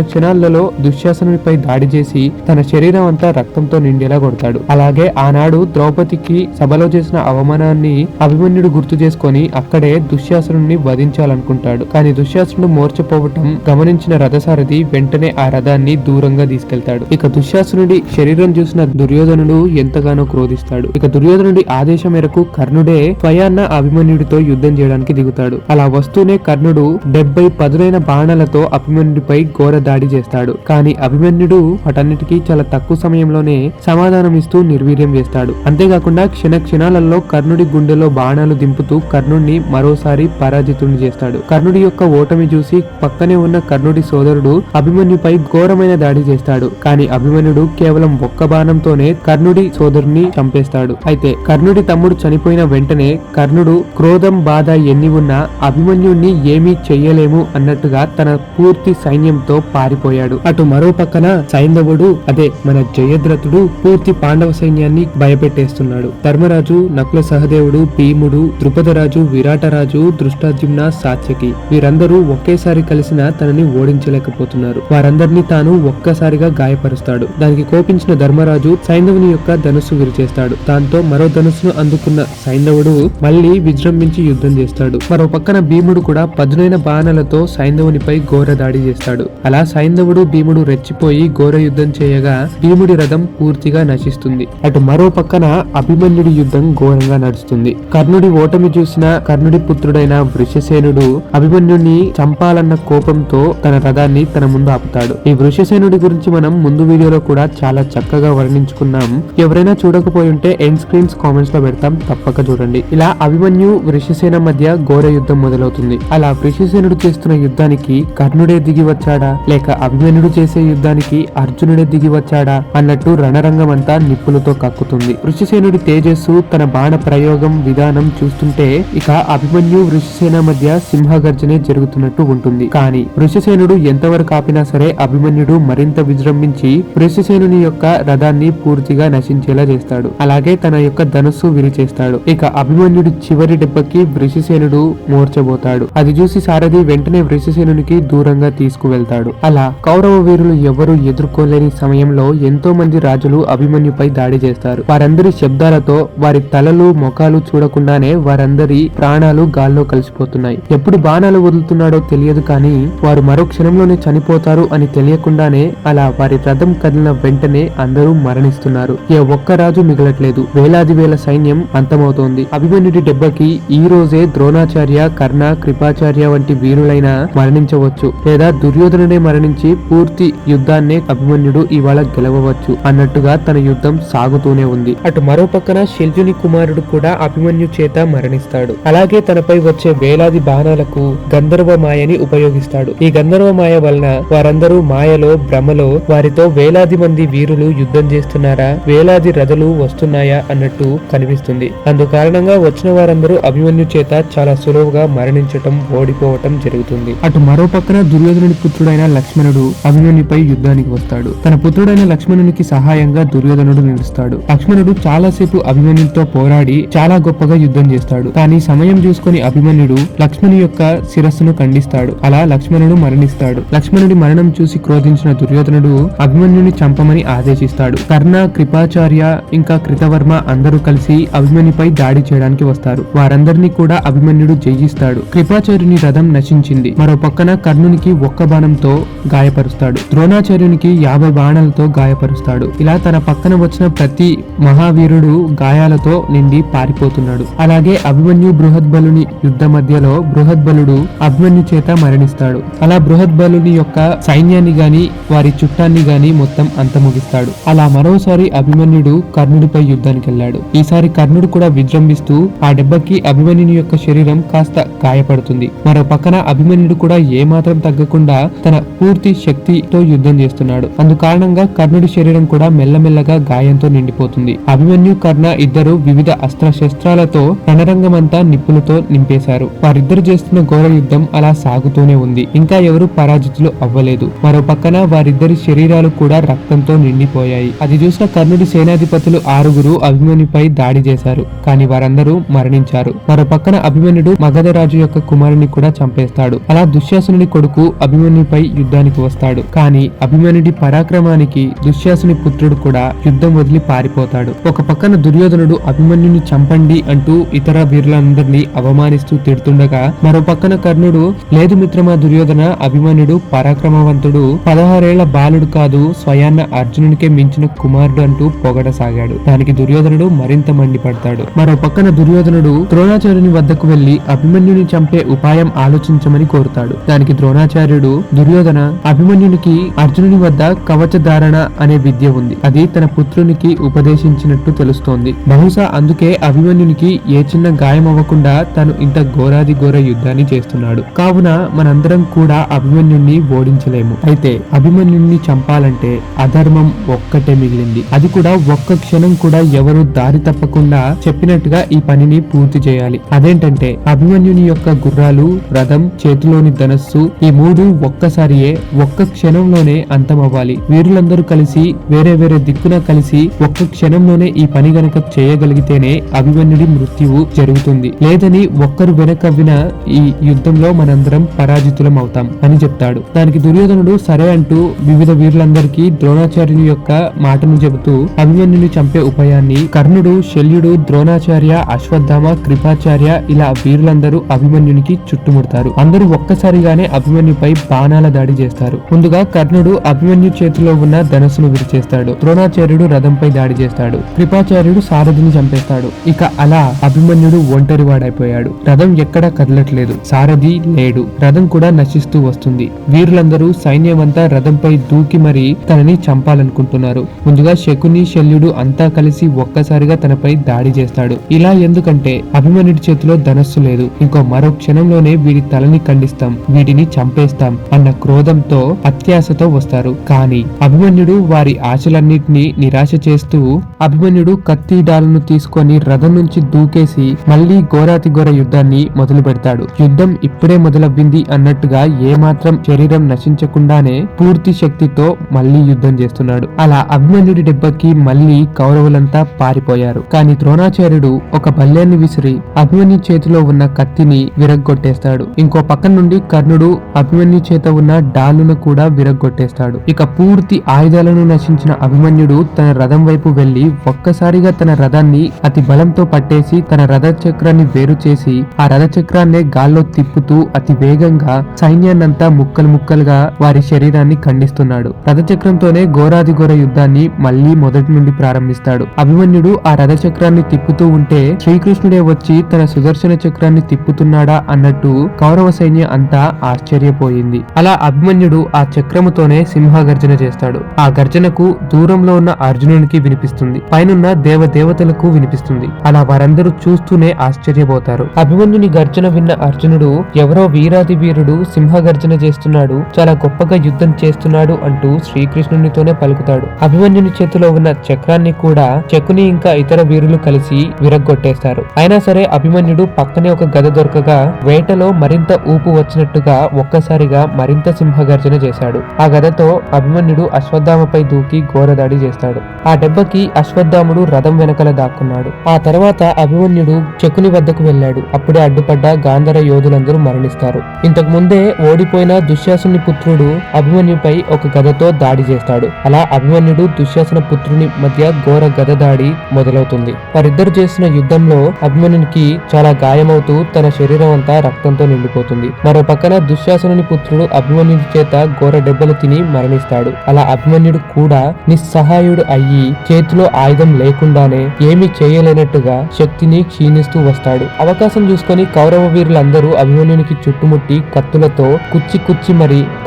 క్షణాలలో దుశ్శాసనుడిపై దాడి చేసి తన శరీరం అంతా రక్తంతో నిండేలా కొడతాడు. అలాగే ఆనాడు ద్రౌపదికి సభలో చేసిన అవమానాన్ని అభిమన్యుడు గుర్తు చేసుకొని అక్కడే దుశ్శాసనుడిని వధించాలనుకుంటాడు. కానీ దుశ్శాసనుడు మోర్చపోవటం గమనించిన రథసారథి వెంటనే ఆ రథాన్ని దూరంగా తీసుకెళ్తాడు. ఇక దుశ్శాసనుడి శరీరం చూసిన దుర్యోధనుడు ఎంతగానో క్రోధిస్తాడు. ఇక దుర్యోధనుడి ఆదేశం మేరకు కర్ణుడే స్వయాన్న అభిమన్యుడితో యుద్ధం చేయడానికి దిగుతాడు. అలా వస్తూనే కర్ణుడు 70 పదునైన బాణాలతో అభిమన్యుడిపై ఘోర దాడి చేస్తాడు. కానీ అభిమన్యుడు వాటన్నిటికీ చాలా తక్కువ సమయంలోనే సమాధానం ఇస్తూ నిర్వీర్యం చేస్తాడు. అంతేకాకుండా క్షణాలలో కర్ణుడి గుండెలో బాణాలు దింపుతూ కర్ణుడిని మరోసారి పరాజితుడిని చేస్తాడు. కర్ణుడి యొక్క ఓటమి చూసి పక్కనే ఉన్న కర్ణుడి సోదరుడు అభిమన్యుపై ఘోరమైన దాడి చేస్తాడు. కానీ అభిమన్యుడు కేవలం ఒక్క బాణంతోనే కర్ణుడి సోదరుని చంపేస్తాడు. అయితే కర్ణుడి తమ్ముడు చనిపోయిన వెంటనే కర్ణుడు క్రోధం, బాధ ఎన్ని ఉన్నా అభిమన్యుడిని ఏమీ చెయ్యలేము అన్నట్టుగా తన పూర్తి సైన్యంతో పారిపోయాడు. అటు మరో పక్కన సైంధవుడు, అదే మన జయద్రథుడు, పూర్తి పాండవ సైన్యాన్ని భయపెట్టేస్తున్నాడు. ధర్మరాజు, నకుల సహదేవుడు, భీముడు, ద్రుపదరాజు, విరాటరాజు, దృష్టద్యుమ్న, సాత్యకి వీరందరూ ఒకేసారి కలిసిన తనని ఓడించలేకపోతున్నారు. వారందరినీ తాను ఒక్కసారిగా గాయపరుస్తాడు. దానికి కోపించిన ధర్మరాజు సైంధవుని యొక్క ధనుస్సు విరిచేస్తాడు. దాంతో మరో ధనుస్సును అందుకున్న సైంధవుడు మళ్లీ విజృంభించి యుద్ధం చేస్తాడు. మరో పక్కన భీముడు కూడా పదునైన బాణాలతో సైంధవునిపై ఘోర దాడి చేస్తాడు. అలా సైంధవుడు, భీముడు రెచ్చిపోయి ఘోర యుద్ధం చేయగా భీముడి రథం పూర్తిగా నశిస్తుంది. అటు మరో పక్కన అభిమన్యుడి యుద్ధం ఘోరంగా నడుస్తుంది. కర్ణుడి ఓటమి చూసిన కర్ణుడి పుత్రుడైన వృషసేనుడు అభిమన్యుడిని చంపాలన్న కోపంతో తన రథాన్ని తన ముందు ఆపుతాడు. ఈ వృషసేనుడి గురించి మనం ముందు వీడియోలో కూడా చాలా చక్కగా వర్ణించుకున్నాం. ఎవరైనా చూడకపోయి ఉంటే ఎండ్ స్క్రీన్స్ కామెంట్స్ లో పెడతాం, తప్పక చూడండి. ఇలా అభిమన్యు, వృషసేన మధ్య ఘోర యుద్ధం మొదలవుతుంది. అలా వృషసేనుడు చేస్తున్న యుద్ధానికి కర్ణుడే దిగి వచ్చాడా, లేక అభిమన్యుడు చేసే యుద్ధానికి అర్జునుడే దిగి వచ్చాడా అన్నట్టు రణరంగం అంతా నిప్పులతో కక్కుతుంది. వృషసేనుడి తేజస్సు, తన బాణ ప్రయోగం విధానం చూస్తుంటే ఇక అభిమన్యు, వృషసేన మధ్య సింహగర్జనే జరుగుతున్నట్టు ఉంటుంది. కానీ వృషసేనుడు ఎంతవరకు ఆపినా సరే అభిమన్యుడు మరింత విజృంభించి వృషసేనుని యొక్క రథాన్ని పూర్తిగా నశించేలా చేస్తాడు. అలాగే తన యొక్క ధనుస్సు విరిచేస్తాడు. ఇక అభిమన్యుడి చివరి దెబ్బకి వృషసేనుడు మూర్చబోతాడు. అది చూసి సారథి వెంటనే వృషసేనునికి దూరంగా తీసుకువెళ్తాడు. అలా కౌరవ వీరులు ఎవరు ఎదుర్కోలేని సమయంలో ఎంతో మంది రాజులు అభిమన్యుపై దాడి చేస్తారు. వారందరి శబ్దాలతో వారి తలలు, ముఖాలు చూడకుండానే వారందరి ప్రాణాలు గాల్లో కలిసిపోతున్నాయి. ఎప్పుడు బాణాలు వదులుతున్నాడో తెలియదు, కానీ వారు మరో క్షణంలోనే చనిపోతారు అని తెలియకుండానే అలా వారి రథం కదిలిన వెంటనే అందరూ మరణిస్తున్నారు. ఏ ఒక్క రాజు మిగలట్లేదు. వేలాది వేల సైన్యం అంతమవుతోంది. అభిమన్యుడి దెబ్బకి ఈ రోజే ద్రోణాచార్య, కర్ణ, కృపాచార్య వంటి వీరులైనా మరణించవచ్చు, లేదా దుర్యోధనుడే మరణించి పూర్తి యుద్ధాన్నే అభిమన్యుడు ఇవాళ గెలవవచ్చు అన్నట్టుగా తన యుద్ధం సాగుతూనే ఉంది. అటు మరో పక్కన శల్యుని కుమారుడు కూడా అభిమన్యు చేత మరణిస్తాడు. అలాగే తనపై వచ్చే వేలాది బాణాలకు గంధర్వ మాయని ఉపయోగిస్తాడు. ఈ గంధర్వ మాయ వలన వారందరూ మాయలో, భ్రమలో వారితో వేలాది మంది వీరులు యుద్ధం చేస్తున్నారా, వేలాది రథలు వస్తున్నాయా అన్నట్టు కనిపిస్తుంది. అందు కారణంగా వచ్చిన వారందరూ అభిమన్యు చేత చాలా సులువుగా మరణించటం, ఓడిపోవటం జరుగుతుంది. అటు మరో పక్కన దుర్యోధనుడి పుత్రుడైన లక్ష్మణుడు అభిమన్యుపై యుద్ధానికి వస్తాడు. తన పుత్రుడైన లక్ష్మణునికి సహాయంగా దుర్యోధనుడు నిలుస్తాడు. లక్ష్మణుడు చాలాసేపు అభిమన్యుడితో పోరాడి చాలా గొప్పగా యుద్ధం చేస్తాడు. కానీ సమయం చూసి చూసుకుని అభిమన్యుడు లక్ష్మణుని యొక్క శిరస్సును ఖండిస్తాడు. అలా లక్ష్మణుడు మరణిస్తాడు. లక్ష్మణుడి మరణం చూసి క్రోధించిన దుర్యోధనుడు అభిమన్యుని చంపమని ఆదేశిస్తాడు. కర్ణ, కృపాచార్య ఇంకా కృతవర్మ అందరూ కలిసి అభిమన్యుపై దాడి చేయడానికి వస్తారు. వారందరినీ కూడా అభిమన్యుడు జయిస్తాడు. కృపాచార్యుని రథం నశించింది. మరో పక్కన కర్ణునికి ఒక్క బాణంతో గాయపరుస్తాడు. ద్రోణాచార్యునికి 50 బాణాలతో గాయపరుస్తాడు. ఇలా తన పక్కన వచ్చిన ప్రతి మహావీరుడు గాయాలతో నిండి పారిపోతున్నాడు. అలాగే అభిమన్యు బృహద్బలుని యుద్ధ మధ్యలో బృహద్బలుడు అభిమన్యు చేత మరణిస్తాడు. అలా బృహద్బలుని యొక్క సైన్యాన్ని గాని వారి చుట్టాన్ని గాని మొత్తం అంతముగిస్తాడు. అలా మరోసారి అభిమన్యుడు కర్ణుడిపై యుద్ధానికి వెళ్ళాడు. ఈసారి కర్ణుడు కూడా విజృంభిస్తూ ఆ దెబ్బకి అభిమన్యుని యొక్క శరీరం కాస్త గాయపడుతుంది. మరో పక్కన అభిమన్యుడు కూడా ఏమాత్రం తగ్గకుండా తన పూర్తి శక్తితో యుద్ధం చేస్తున్నాడు. అందుకారణంగా కర్ణుడి శరీరం కూడా మెల్లమెల్లగా గాయంతో నిండిపోతుంది. అభిమన్యు, కర్ణ ఇద్దరు వివిధ అస్త్ర శస్త్రాలతో రణరంగమంతా నిప్పులతో నింపేశారు. వారిద్దరు చేస్తున్న ఘోర యుద్ధం అలా సాగుతూనే ఉంది. ఇంకా ఎవరు పరాజితులు అవ్వలేదు. మరో పక్కన వారిద్దరి శరీరాలు కూడా రక్తంతో నిండిపోయాయి. అది చూసిన కర్ణుడి సేనాధిపతులు 6 అభిమన్యుపై దాడి చేశారు. కానీ వారందరూ మరణించారు. మరో పక్కన అభిమన్యుడు మగధరాజు యొక్క కుమారుని కూడా చంపేస్తాడు. అలా దుశ్శాసనుని కొడుకు అభిమన్యుపై యుద్ధానికి వస్తాడు. కానీ అభిమన్యుడి పరాక్రమానికి దుశ్శాసుని పుత్రుడు కూడా యుద్ధం వదిలి పారిపోతాడు. ఒక పక్కన దుర్యోధనుడు అభిమన్యుని చంపండి అంటూ ఇతర వీరులందరినీ అవమానిస్తూ తిడుతుండగా, మరో పక్కన కర్ణుడు లేదు మిత్రమా దుర్యోధన, అభిమన్యుడు పరాక్రమవంతుడు, 16 ఏళ్ల బాలుడు కాదు, స్వయాన్న అర్జునునికే మించిన కుమారుడు అంటూ పొగడసాగాడు. దానికి దుర్యోధనుడు మరింత మండిపడతాడు. మరో పక్కన దుర్యోధనుడు ద్రోణాచార్యుని వద్దకు వెళ్లి అభిమన్యుని చంపే ఉపాయం ఆలోచించమని కోరుతాడు. దానికి ద్రోణాచార్యుడు, దుర్యోధన, అభిమన్యునికి అర్జునుని వద్ద కవచ ధారణ అనే విద్య ఉంది. అది తన పుత్రునికి ఉపదేశించినట్టు తెలుస్తోంది. బహుశా అందుకే అభిమన్యునికి ఏ చిన్న గాయం అవ్వకుండా తను ఇంత ఘోరాది ఘోర యుద్ధాన్ని చేస్తున్నాడు. కావున మనందరం కూడా అభిమన్యుణ్ణి ఓడించలేము. అయితే అభిమన్యుణ్ణి చంపాలంటే అధర్మం ఒక్కటే మిగిలింది. అది కూడా ఒక్క క్షణం కూడా ఎవరు దారి తప్పకుండా చెప్పినట్టుగా ఈ పనిని పూర్తి చేయాలి. అదేంటంటే అభిమన్యుని యొక్క గుర్రాలు, రథం, చేతిలోని ధనస్సు ఈ 3 ఒక్కసారియే ఒక్క క్షణంలోనే అంతమవ్వాలి. వీరులందరూ కలిసి వేరే వేరే దిక్కున కలిసి ఒక్క క్షణంలోనే ఈ పని గనక చేయగలిగితేనే అభిమన్యుడి మృత్యువు జరుగుతుంది. లేదని ఒక్కరు వెనకవ్విన ఈ యుద్ధంలో మనందరం పరాజితులం అవుతాం అని చెప్తాడు. దానికి దుర్యోధనుడు సరే అంటూ వివిధ వీరులందరికీ ద్రోణాచార్యుని యొక్క మాటను చెబుతూ అభిమన్యుని చంపే ఉపాయాన్ని కర్ణుడు, శల్యుడు, ద్రోణాచార్య, అశ్వత్థామ, కృపాచార్య ఇలా వీరులందరూ అభిమన్యునికి చుట్టుముడతారు. అందరూ ఒక్కసారిగానే అభిమన్యుపై బాణాల దాడి చేస్తారు. ముందుగా కర్ణుడు అభిమన్యు చేతిలో ఉన్న ధనస్సును విరిచేస్తాడు. ద్రోణాచార్యుడు రథంపై దాడి చేస్తాడు. కృపాచార్యుడు సారథిని చంపేస్తాడు. ఇక అలా అభిమన్యుడు ఒంటరివాడైపోయాడు. రథం ఎక్కడా కదలట్లేదు. సారథి లేడు. రథం కూడా నశిస్తూ వస్తుంది. వీరులందరూ సైన్యమంతా రథంపై దూకి మరీ తనని చంపాలనుకుంటున్నారు. ముందుగా శకుని, శల్యుడు అంతా కలిసి ఒక్కసారిగా తనపై దాడి చేస్తాడు. ఇలా ఎందుకంటే అభిమన్యుడి చేతిలో ధనస్సు లేదు. ఇంకో మరో క్షణంలోనే వీడి తలని ఖండిస్తాం, వీటిని చంపేస్తాం అన్న క్రోధంతో అత్యాశతో వస్తారు. కానీ అభిమన్యుడు వారి ఆశలన్నింటినీ నిరాశ చేస్తూ అభిమన్యుడు కత్తి డాలను తీసుకొని రథం నుంచి దూకేసి మళ్లీ ఘోరాతి ఘోర యుద్ధాన్ని మొదలు పెడతాడు. యుద్ధం ఇప్పుడే మొదలవ్వింది అన్నట్టుగా ఏమాత్రం శరీరం నశించకుండానే పూర్తి శక్తితో మళ్లీ యుద్ధం చేస్తున్నాడు. అలా అభిమన్యుడి దెబ్బకి మళ్లీ కౌరవులంతా పారిపోయారు. కానీ ద్రోణాచార్యుడు ఒక బల్యాన్ని విసిరి అభిమన్యు చేతిలో ఉన్న కత్తిని విరగ్గొట్టేస్తాడు. ఇంకో పక్క నుండి కర్ణుడు అభిమన్యు చేత ఉన్న డాలును కూడా విరగ్గొట్టేస్తాడు. ఇక పూర్తి ఆయుధాలను నశించిన అభిమన్యుడు తన రథం వైపు వెళ్లి ఒక్కసారిగా తన రథాన్ని అతి బలంతో పట్టేసి తన రథ చక్రాన్ని వేరు చేసి ఆ రథ చక్రాన్నే గాల్లో తిప్పుతూ అతి వేగంగా సైన్యాన్నంతా ముక్కలు ముక్కలుగా వారి శరీరాన్ని ఖండిస్తున్నాడు. రథ చక్రంతోనే ఘోరాది ఘోర యుద్ధాన్ని మళ్లీ మొదటి నుండి ప్రారంభిస్తాడు. అభిమన్యుడు ఆ రథ చక్రాన్ని తిప్పుతూ ఉంటే శ్రీకృష్ణుడే వచ్చి తన సుదర్శన చక్రాన్ని తిప్పుతున్నాడా అన్నట్టు కౌరవ సైన్యం అంతా ఆశ్చర్యపోయింది. అలా అభిమన్యుడు ఆ చక్రముతోనే సింహగర్జన చేస్తాడు. ఆ గర్జనకు దూరంలో ఉన్న అర్జునునికి వినిపిస్తుంది, పైనున్న దేవతలకు వినిపిస్తుంది. అలా వారందరూ చూస్తూనే ఆశ్చర్యపోతారు. అభిమన్యుని గర్జన విన్న అర్జునుడు ఎవరో వీరాది వీరుడు సింహగర్జన చేస్తున్నాడు, చాలా గొప్పగా యుద్ధం చేస్తున్నాడు అంటూ శ్రీకృష్ణునితోనే పలుకుతాడు. అభిమన్యుని చేతిలో ఉన్న చక్రాన్ని కూడా శకుని ఇంకా ఇతర వీరులు కలిసి విరగ్గొట్టేస్తారు. అయినా సరే అభిమన్యుడు పక్కనే ఒక గద దొరకగా వేటలో మరింత ఊపు వచ్చినట్టుగా ఒక్కసారిగా మరింత సింహగర్జన చేశాడు. ఆ గదతో అభిమన్యుడు అశ్వత్థామపై దూకి ఘోరదాడి చేస్తాడు. ఆ దెబ్బకి అశ్వత్థాముడు రథం వెనకల దాక్కున్నాడు. ఆ తర్వాత అభిమన్యుడు శకుని వద్దకు వెళ్లి వెళ్లాడు. అప్పుడే అడ్డుపడ్డ గాంధర యోధులందరూ మరణిస్తారు. ఇంతకు ముందే ఓడిపోయిన దుశ్శాసనుని పుత్రుడు అభిమన్యుపై ఒక గదతో దాడి చేస్తాడు. అలా అభిమన్యుడు దుశ్శాసన పుత్రుని మధ్య ఘోర గద దాడి మొదలవుతుంది. వారిద్దరు చేసిన యుద్ధంలో అభిమన్యునికి చాలా గాయమవుతూ తన శరీరం అంతా రక్తంతో నిండిపోతుంది. మరో పక్కన దుశ్శాసనుని పుత్రుడు అభిమన్యుడి చేత ఘోర దెబ్బలు తిని మరణిస్తాడు. అలా అభిమన్యుడు కూడా నిస్సహాయుడు అయ్యి చేతిలో ఆయుధం లేకుండానే ఏమీ చేయలేనట్టుగా శక్తిని క్షీణిస్తూ వస్తాడు. అవకాశం చూసుకొని కౌరవ వీరులందరూ అభిమన్యునికి చుట్టుముట్టి కత్తులతో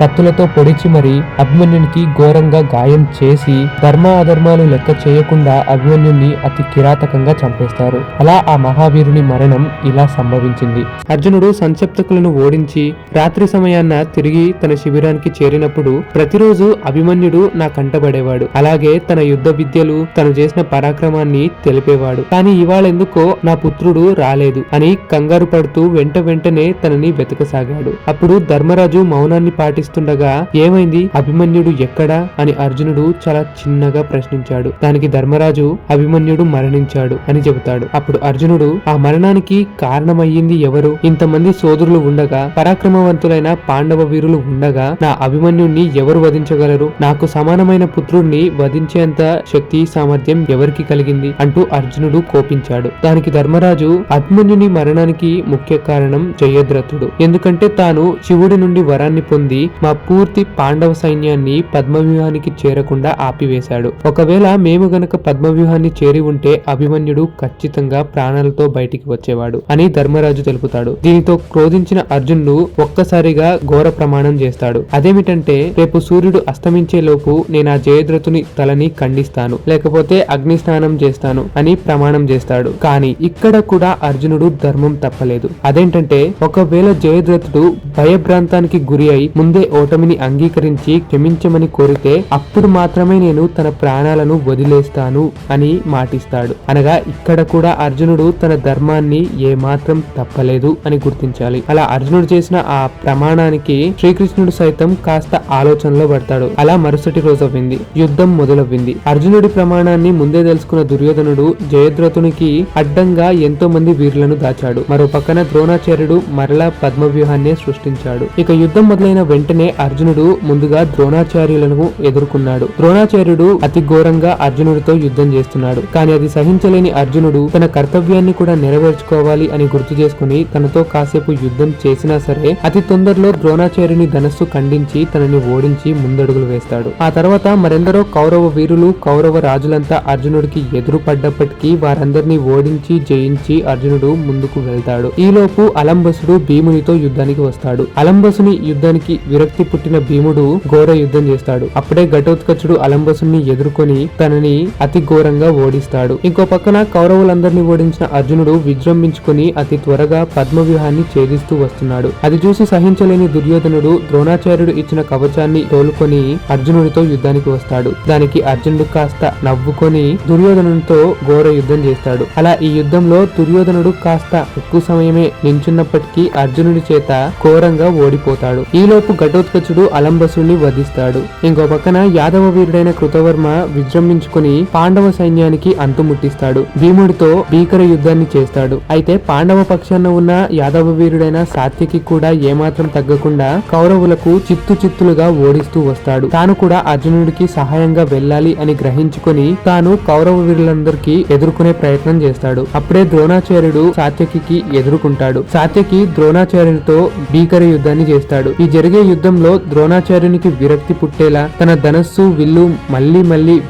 కత్తులతో పొడిచి మరి అభిమన్యునికి ఘోరంగా గాయం చేసి ధర్మ అధర్మాలు లెక్క చేయకుండా అభిమన్యుని అతి కిరాతకంగా చంపేస్తారు. అలా ఆ మహావీరుని మరణం ఇలా సంభవించింది. అర్జునుడు సంక్షప్తకులను ఓడించి రాత్రి సమయాన్న తిరిగి తన శిబిరానికి చేరినప్పుడు ప్రతిరోజు అభిమన్యుడు నా కంటబడేవాడు. అలాగే తన యుద్ధ విద్యలు తను చేసిన పరాక్రమాన్ని తెలిపేవాడు. కానీ ఇవాళెందుకో నా పుత్రుడు రాలేదు అని కంగారు పడుతూ వెంటనే తనని వెతకసాగాడు. అప్పుడు ధర్మరాజు మౌనాన్ని పాటిస్తుండగా ఏమైంది, అభిమన్యుడు ఎక్కడా అని అర్జునుడు చాలా చిన్నగా ప్రశ్నించాడు. దానికి ధర్మరాజు అభిమన్యుడు మరణించాడు అని చెబుతాడు. అప్పుడు అర్జునుడు ఆ మరణానికి కారణమయ్యింది ఎవరు? ఇంతమంది సోదరులు ఉండగా పరాక్రమవంతులైన పాండవ వీరులు ఉండగా నా అభిమన్యుణ్ణి ఎవరు వధించగలరు? నాకు సమానమైన పుత్రుణ్ణి వధించేంత శక్తి సామర్థ్యం ఎవరికి కలిగింది అంటూ అర్జునుడు కోపించాడు. దానికి ధర్మరాజు అభిమన్యుని మరణానికి ముఖ్య కారణం జయద్రథుడు. ఎందుకంటే తాను శివుడి నుండి వరాన్ని పొంది మా పూర్తి పాండవ సైన్యాన్ని పద్మవ్యూహానికి చేరకుండా ఆపివేశాడు. ఒకవేళ మేము గనక పద్మవ్యూహాన్ని చేరి ఉంటే అభిమన్యుడు ఖచ్చితంగా ప్రాణాలతో బయటికి వచ్చేవాడు అని ధర్మరాజు తెలుపుతాడు. దీనితో క్రోధించిన అర్జునుడు ఒక్కసారిగా ఘోర ప్రమాణం చేస్తాడు. అదేమిటంటే రేపు సూర్యుడు అస్తమించే లోపు నేను ఆ జయద్రథుని తలని ఖండిస్తాను, లేకపోతే అగ్ని స్నానం చేస్తాను అని ప్రమాణం చేస్తాడు. కానీ ఇక్కడ కూడా అర్జునుడు ధర్మం తప్పలేదు. అదేంటంటే ఒకవేళ జయద్రథుడు భయభ్రాంతానికి గురి అయి ముందే ఓటమిని అంగీకరించి క్షమించమని కోరితే అప్పుడు మాత్రమే నేను తన ప్రాణాలను వదిలేస్తాను అని మాటిస్తాడు. అనగా ఇక్కడ కూడా అర్జునుడు తన ధర్మాన్ని ఏమాత్రం తప్పలేదు అని గుర్తించాలి. అలా అర్జునుడు చేసిన ఆ ప్రమాణానికి శ్రీకృష్ణుడు సైతం కాస్త ఆలోచనలో పడతాడు. అలా మరుసటి రోజు అవ్వింది. యుద్ధం మొదలవ్వింది. అర్జునుడి ప్రమాణాన్ని ముందే తెలుసుకున్న దుర్యోధనుడు జయద్రథునికి అడ్డంగా ఎంతో మంది వీరులను దాచాడు. మరో పక్కన ద్రోణాచార్యుడు మరలా పద్మవ్యూహాన్ని సృష్టించాడు. ఇక యుద్ధం మొదలైన వెంటనే అర్జునుడు ముందుగా ద్రోణాచార్యులను ఎదుర్కొన్నాడు. ద్రోణాచార్యుడు అతి ఘోరంగా అర్జునుడితో యుద్ధం చేస్తున్నాడు. కానీ అది సహించలేని అర్జునుడు తన కర్తవ్యాన్ని కూడా నెరవేర్చుకోవాలి అని గుర్తు చేసుకుని తనతో కాసేపు యుద్ధం చేసినా సరే అతి తొందరలో ద్రోణాచార్యుని ధనస్సు ఖండించి తనని ఓడించి ముందడుగులు వేస్తాడు. ఆ తర్వాత మరెందరో కౌరవ వీరులు కౌరవ రాజులంతా అర్జునుడికి ఎదురు పడ్డప్పటికీ వారందరినీ ఓడించి జయించి అర్జునుడు ముందుకు వెళ్తాడు. ఈలోపు అలంబసుడు భీమునితో యుద్ధానికి వస్తాడు. అలంబసుని యుద్ధానికి విరక్తి పుట్టిన భీముడు ఘోర యుద్ధం చేస్తాడు. అప్పుడే ఘటోత్కచుడు అలంబసుని ఎదుర్కొని తనని అతి ఘోరంగా ఓడిస్తాడు. ఇంకో పక్కన కౌరవులందరినీ ఓడించిన అర్జునుడు విజృంభించుకుని అతి త్వరగా పద్మవ్యూహాన్ని ఛేదిస్తూ వస్తున్నాడు. అది చూసి సహించలేని దుర్యోధనుడు ద్రోణాచార్యుడు ఇచ్చిన కవచాన్ని తోలుకొని అర్జునుడితో యుద్ధానికి వస్తాడు. దానికి అర్జునుడు కాస్త నవ్వుకొని దుర్యోధనుడితో ఘోర యుద్ధం చేస్తాడు. అలా ఈ యుద్ధంలో దుర్యోధనుడు కాస్త ఎక్కువ సమయమే నించున్నప్పటికీ అర్జునుడి చేత ఘోరంగా ఓడిపోతాడు. ఈలోపు ఘటోత్కచుడు అలంబసుని వధిస్తాడు. ఇంకో పక్కన యాదవ వీరుడైన కృతవర్మ విజృంభించుకుని పాండవ సైన్యానికి అంతుముట్టిస్తాడు. భీముడితో భీకర యుద్ధాన్ని చేస్తాడు. అయితే పాండవ పక్షాన ఉన్న యాదవ వీరుడైన సాత్యకి కూడా ఏమాత్రం తగ్గకుండా కౌరవులకు చిత్తులుగా ఓడిస్తూ వస్తాడు. తాను కూడా అర్జునుడికి సహాయంగా వెళ్ళాలి అని గ్రహించుకొని తాను కౌరవ వీరులందరికీ ఎదుర్కొనే ప్రయత్నం చేస్తాడు. అప్పుడే ద్రోణాచార్యుడు సాత్యకి ఎదుర్కొంటాడు. సాత్యకి ద్రోణాచార్యుడితో భీకర యుద్ధాన్ని చేస్తాడు. ఈ జరిగే యుద్ధంలో ద్రోణాచార్యునికి విరక్తి పుట్టేలా తన ధనస్సు విల్లు మళ్ళీ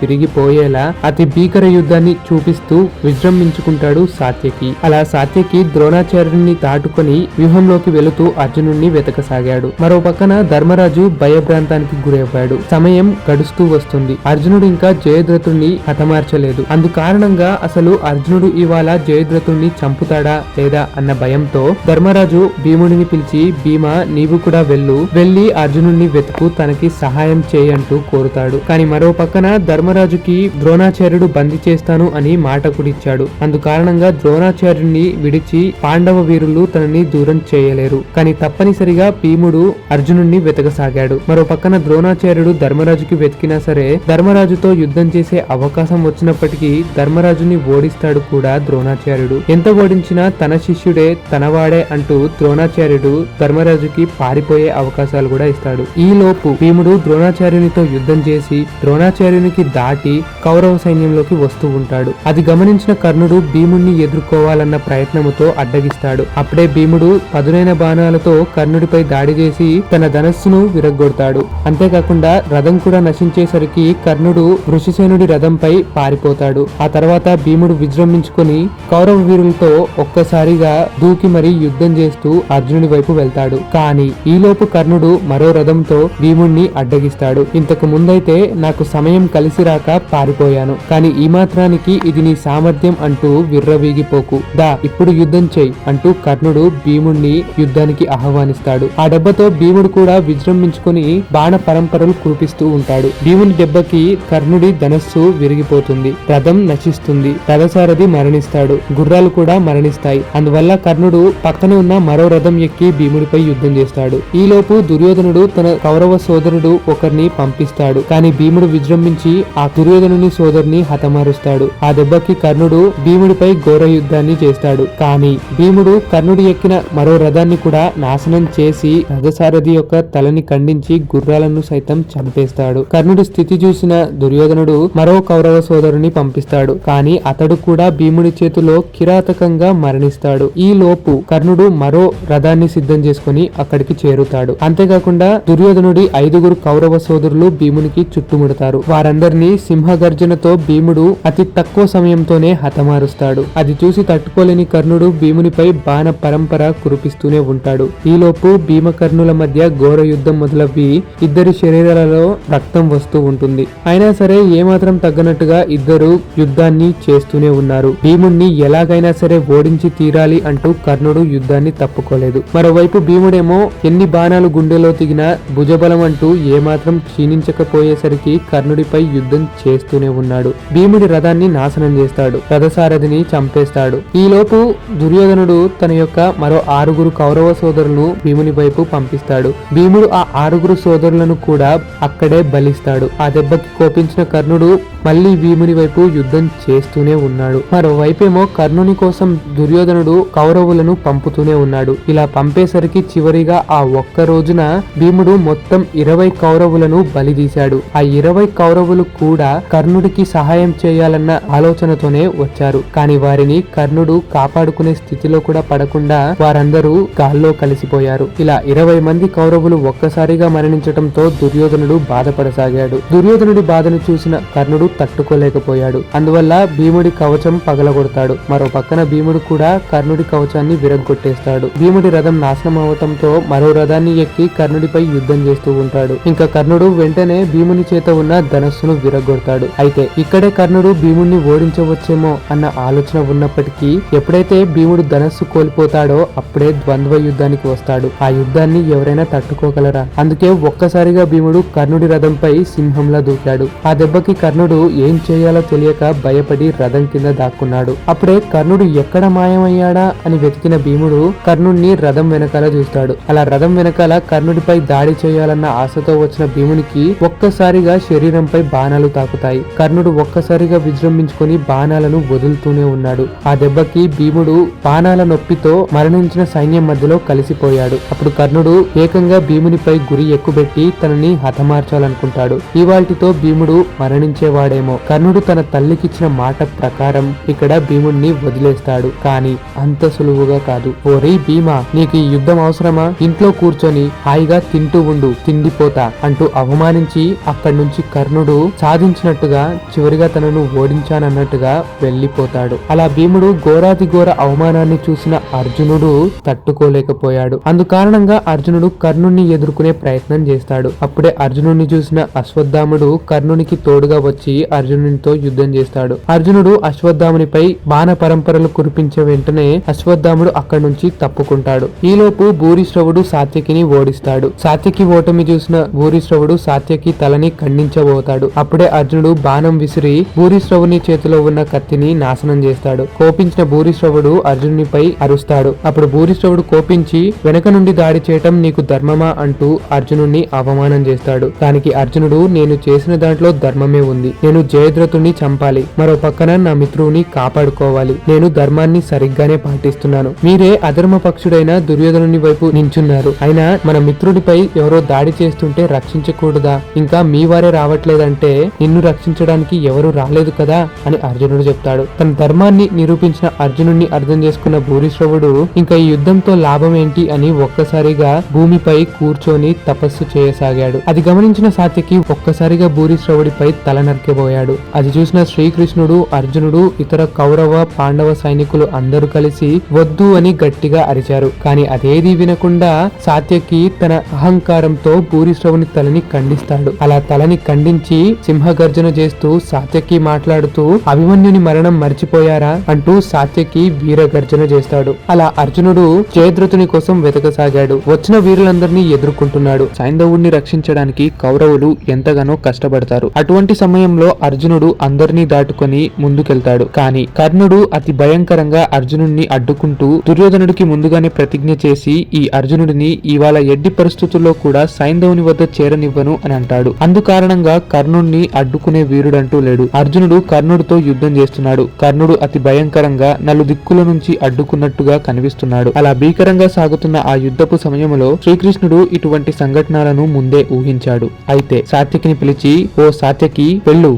విరిగిపోయేలా అతి భీకర యుద్ధాన్ని చూపిస్తూ విజృంభించుకుంటాడు సాత్యకి. అలా సాత్యకి ద్రోణాచార్యుని దాటుకొని వ్యూహంలోకి వెళుతూ అర్జునుడిని వెతకసాగాడు. మరో పక్కన ధర్మరాజు భయభ్రాంతానికి గురయ్యాడు. సమయం గడుస్తూ వస్తుంది. అర్జునుడు ఇంకా జయద్రథుడిని హతమార్చలేదు. అందుకారణంగా అసలు అర్జునుడు ఇవాళ జయద్రథుడిని చంపుతాడా లేదా అన్న భయంతో ధర్మరాజు భీముడిని పిలిచి భీమా నీవు కూడా వెళ్ళి అర్జునుడిని వెతుకు, తనకి సహాయం చేయంటూ కోరుతాడు. కానీ మరో పక్కన ధర్మరాజుకి ద్రోణాచార్యుడు బందీ చేస్తాను అని మాట కుడిచ్చాడు. అందుకారణంగా ద్రోణాచార్యుడిని విడిచి పాండవ వీరులు తనని దూరం చేయలేరు. కానీ తప్పనిసరిగా భీముడు అర్జునుడిని వెతకసాగాడు. మరో పక్కన ద్రోణాచార్యుడు ధర్మరాజుకి వెతికినా సరే ధర్మరాజుతో యుద్ధం చేసే అవకాశం వచ్చినప్పటికీ ధర్మరాజుని ఓడిస్తాడు కూడా ద్రోణాచార్యుడు. ఎంత ఓడించినా వచ్చినా తన శిష్యుడే తనవాడే అంటూ ద్రోణాచార్యుడు ధర్మరాజుకి పారిపోయే అవకాశాలు కూడా ఇస్తాడు. ఈ లోపు భీముడు ద్రోణాచార్యునితో యుద్ధం చేసి ద్రోణాచార్యునికి దాటి కౌరవ సైన్యంలోకి వస్తూ ఉంటాడు. అది గమనించిన కర్ణుడు భీముణ్ణి ఎదుర్కోవాలన్న ప్రయత్నముతో అడ్డగిస్తాడు. అప్పుడే భీముడు పదునైన బాణాలతో కర్ణుడిపై దాడి చేసి తన ధనస్సును విరగ్గొడతాడు. అంతేకాకుండా రథం కూడా నశించేసరికి కర్ణుడు వృషసేనుడి రథంపై పారిపోతాడు. ఆ తర్వాత భీముడు విజృంభించుకొని కౌరవ వీరులతో ఒక్కసారిగా దూకి మరీ యుద్ధం చేస్తూ అర్జునుడి వైపు వెళ్తాడు. కానీ ఈలోపు కర్ణుడు మరో రథంతో భీముణ్ణి అడ్డగిస్తాడు. ఇంతకు ముందైతే నాకు సమయం కలిసి రాక పారిపోయాను, కానీ ఈ మాత్రానికి ఇది నీ సామర్థ్యం అంటూ విర్రవీగిపోకు, దా ఇప్పుడు యుద్ధం చెయ్యి అంటూ కర్ణుడు భీముణ్ణి యుద్ధానికి ఆహ్వానిస్తాడు. ఆ దెబ్బతో భీముడు కూడా విజృంభించుకొని బాణ పరంపరలు కురిపిస్తూ ఉంటాడు. భీముని దెబ్బకి కర్ణుడి ధనస్సు విరిగిపోతుంది, రథం నశిస్తుంది, రథసారథి మరణిస్తాడు, గుర్రాలు కూడా మరణిస్తాయి. అందువల్ల కర్ణుడు పక్కనే ఉన్న మరో రథం ఎక్కి భీముడిపై యుద్ధం చేస్తాడు. ఈలోపు దుర్యోధనుడు తన కౌరవ సోదరుడు ఒకరిని పంపిస్తాడు. కానీ భీముడు విజృంభించి ఆ దుర్యోధనుని సోదరుని హతమారుస్తాడు. ఆ దెబ్బకి కర్ణుడు భీముడిపై ఘోర యుద్ధాన్ని చేస్తాడు. కానీ భీముడు కర్ణుడు ఎక్కిన మరో రథాన్ని కూడా నాశనం చేసి రథసారథి యొక్క తలని ఖండించి గుర్రాలను సైతం చంపేస్తాడు. కర్ణుడి స్థితి చూసిన దుర్యోధనుడు మరో కౌరవ సోదరుని పంపిస్తాడు. కానీ అతడు కూడా భీముడి చేతిలో కిరాతకంగా మరణిస్తాడు. ఈ లోపు కర్ణుడు మరో రథాన్ని సిద్ధం చేసుకుని అక్కడికి చేరుతాడు. అంతేకాకుండా దుర్యోధనుడి 5 కౌరవ సోదరులు భీమునికి చుట్టుముడతారు. వారందరినీ సింహగర్జనతో భీముడు అతి తక్కువ సమయంతోనే హతమారుస్తాడు. అది చూసి తట్టుకోలేని కర్ణుడు భీమునిపై బాణ పరంపర కురిపిస్తూనే ఉంటాడు. ఈలోపు భీమకర్ణుల మధ్య ఘోర యుద్ధం మొదలవ్వి ఇద్దరి శరీరాలలో రక్తం వస్తూ ఉంటుంది. అయినా సరే ఏమాత్రం తగ్గనట్టుగా ఇద్దరు యుద్ధాన్ని చేస్తూనే ఉన్నారు. భీముణ్ణి ఎలాగైనా సరే ఓడించి తీరాలి అంటూ కర్ణుడు యుద్ధాన్ని తప్పుకోలేదు. మరోవైపు భీముడేమో ఎన్ని బాణాలు గుండెలో తిగినా భుజబలం అంటూ ఏమాత్రం క్షీణించకపోయేసరికి కర్ణుడిపై యుద్ధం చేస్తూనే ఉన్నాడు. భీముడి రథాన్ని నాశనం చేస్తాడు, రథసారథిని చంపేస్తాడు. ఈలోపు దుర్యోధనుడు తన యొక్క మరో 6 కౌరవ సోదరులను భీముని వైపు పంపిస్తాడు. భీముడు ఆ 6 సోదరులను కూడా అక్కడే బలిస్తాడు. ఆ దెబ్బకి కోపించిన కర్ణుడు మళ్లీ భీముని వైపు యుద్ధం చేస్తూనే ఉన్నాడు. మరోవైపేమో కర్ణుని కోసం దుర్యోధనుడు కౌరవులను పంపుతూనే ఉన్నాడు. ఇలా పంపేసరికి చివరిగా ఆ ఒక్క రోజున భీముడు మొత్తం 20 కౌరవులను బలిదీశాడు. ఆ 20 కౌరవులు కూడా కర్ణుడికి సహాయం చేయాలన్న ఆలోచనతోనే వచ్చారు. కానీ వారిని కర్ణుడు కాపాడుకునే స్థితిలో కూడా పడకుండా వారందరూ గాల్లో కలిసిపోయారు. ఇలా 20 మంది కౌరవులు ఒక్కసారిగా మరణించటంతో దుర్యోధనుడు బాధపడసాగాడు. దుర్యోధనుడి బాధను చూసిన కర్ణుడు తట్టుకోలేకపోయాడు. అందువల్ల భీముడి కవచం పగలగొడతాడు. మరో పక్కన భీముడు కూడా కర్ణుడి కవచాన్ని విరగ్గొట్టేస్తాడు. భీముడి రథం నాశనం అవటంతో మరో రథాన్ని ఎక్కి కర్ణుడిపై యుద్ధం చేస్తూ ఉంటాడు. ఇంకా కర్ణుడు వెంటనే భీముని చేత ఉన్న ధనస్సును విరగ్గొడతాడు. అయితే ఇక్కడే కర్ణుడు భీముడిని ఓడించవచ్చేమో అన్న ఆలోచన ఉన్నప్పటికీ ఎప్పుడైతే భీముడు ధనస్సు కోల్పోతాడో అప్పుడే ద్వంద్వ యుద్ధానికి వస్తాడు. ఆ యుద్ధాన్ని ఎవరైనా తట్టుకోగలరా? అందుకే ఒక్కసారిగా భీముడు కర్ణుడి రథంపై సింహంలా దూకాడు. ఆ దెబ్బకి కర్ణుడు ఏం చేయాలో తెలియక భయపడి రథం కింద దాక్కున్నాడు. అప్పుడే కర్ణుడు ఎక్కడ మాయమయ్యాడా అని వెతికిన భీముడు కర్ణుడిని రథం వెనకాల చూస్తాడు. అలా రథం వెనకాల కర్ణుడిపై దాడి చేయాలన్న ఆశతో వచ్చిన భీమునికి ఒక్కసారిగా శరీరంపై బాణాలు తాకుతాయి. కర్ణుడు ఒక్కసారిగా విజృంభించుకొని బాణాలను వదులుతూనే ఉన్నాడు. ఆ దెబ్బకి భీముడు బాణాల నొప్పితో మరణించిన సైన్యం మధ్యలో కలిసిపోయాడు. అప్పుడు కర్ణుడు ఏకంగా భీమునిపై గురి ఎక్కుబెట్టి తనని హతమార్చాలనుకుంటాడు. ఇవాల్టితో భీముడు మరణించేవాడేమో. కర్ణుడు తన తల్లికిచ్చిన మాట ప్రకారం ఇక్కడ భీముడిని వదిలేస్తాడు. కానీ అంత సులువుగా కాదు. ఓరీ భీమా, నీకు ఈ యుద్ధం అవసరమా? ఇంట్లో కూర్చొని హాయిగా తింటూ ఉండు, తిండిపోతా అంటూ అవమానించి అక్కడి నుంచి కర్ణుడు సాధించినట్టుగా చివరిగా తనను ఓడించానన్నట్టుగా వెళ్లిపోతాడు. అలా భీముడు ఘోరాతి ఘోర అవమానాన్ని చూసిన అర్జునుడు తట్టుకోలేకపోయాడు. అందుకారణంగా అర్జునుడు కర్ణుణ్ణి ఎదుర్కొనే ప్రయత్నం చేస్తాడు. అప్పుడే అర్జునుడిని చూసిన అశ్వత్థాముడు కర్ణునికి తోడుగా వచ్చి అర్జునునితో యుద్ధం చేస్తాడు. అర్జునుడు అశ్వత్థామునిపై బాణ పరంపరలు కురిపించే వెంటనే అశ్వత్థాముడు అక్కడి నుంచి తప్పుకుంటాడు. ఈలోపు భూరిశ్రవుడు సాత్యకిని ఓడిస్తాడు. సాత్యకి ఓటమి చూసిన భూరిశ్రవుడు సాత్యకి తలని ఖండించబోతాడు. అప్పుడే అర్జునుడు బాణం విసిరి భూరిశ్రవుని చేతిలో ఉన్న కత్తిని నాశనం చేస్తాడు. కోపించిన భూరిశ్రవుడు అర్జునునిపై అరుస్తాడు. అప్పుడు భూరిశ్రవుడు కోపించి వెనక నుండి దాడి చేయటం నీకు ధర్మమా అంటూ అర్జునుడిని అవమానం చేస్తాడు. దానికి అర్జునుడు నేను చేసిన దాంట్లో ధర్మమే ఉంది. నేను జయద్రథుణ్ణి చంపాలి, మరో పక్కన నా మిత్రుని కాపాడుకోవాలి. నేను ధర్మాన్ని సరిగ్గానే పాటిస్తున్నాను. మీరే అధర్మ పక్షుడైన దుర్యోధనుని వైపు నించున్నారు. అయినా మన మిత్రుడిపై ఎవరో దాడి చేస్తుంటే రక్షించకూడదా? ఇంకా మీ వారే రావట్లేదంటే నిన్ను రక్షించడానికి ఎవరు రాలేదు కదా అని అర్జునుడు చెప్తాడు. తన ధర్మాన్ని నిరూపించిన అర్జునుడిని అర్థం చేసుకున్న భూరిశ్రవుడు ఇంకా ఈ యుద్ధంతో లాభం ఏంటి అని ఒక్కసారిగా భూమిపై కూర్చొని తపస్సు చేయసాగాడు. అది గమనించిన సాత్యకి ఒక్కసారిగా భూరిశ్రవుడిపై తల నరికెబోయాడు. అది చూసిన శ్రీకృష్ణుడు, అర్జునుడు, ఇతర కౌరవ పాండవ సైనికులు అందరూ కలిసి వద్దు అని గట్టిగా అరిచారు. కానీ అదేది వినకుండా సాత్యకి తన అహంకారంతో భూరిశ్రవుని తలని ఖండిస్తాడు. అలా తలని ఖండించి సింహగర్జన చేస్తూ సాత్యకి మాట్లాడుతూ అభిమన్యుని మరణం మర్చిపోయారా అంటూ సాత్యకి వీరగర్జన చేస్తాడు. అలా అర్జునుడు జయద్రథుని కోసం వెతకసాగాడు. వచ్చిన వీరులందరినీ ఎదుర్కొంటున్నాడు. సైంధవుడిని రక్షించడానికి కౌరవులు ఎంతగానో కష్టపడతారు. అటువంటి సమయంలో అర్జునుడు అందరినీ దాటుకొని ముందుకెళ్తాడు. కానీ కర్ణుడు అతి భయంకరంగా అర్జునుడిని అడ్డుకుంటూ దుర్యోధనుడికి ముందుగానే ప్రతిజ్ఞ చేసి ఈ అర్జునుడిని ఇవాళ ఎడ్డి పరిస్థితుల్లో కూడా సైంధవుని వద్ద చేరనివ్వను అని అంటాడు. అందుకారణంగా కర్ణుడిని అడ్డుకునే వీరుడంటూ లేడు. అర్జునుడు కర్ణుడితో యుద్ధం చేస్తున్నాడు. కర్ణుడు అతి భయంకరంగా నలుదిక్కుల నుంచి అడ్డుకున్నట్టుగా కనిపిస్తున్నాడు. అలా భీకరంగా సాగుతున్న ఆ యుద్ధపు సమయంలో శ్రీకృష్ణుడు ఇటువంటి సంఘటనలను ముందే ఊహించాడు. అయితే సాత్యకిని పిలిచి, ఓ సాత్యకి,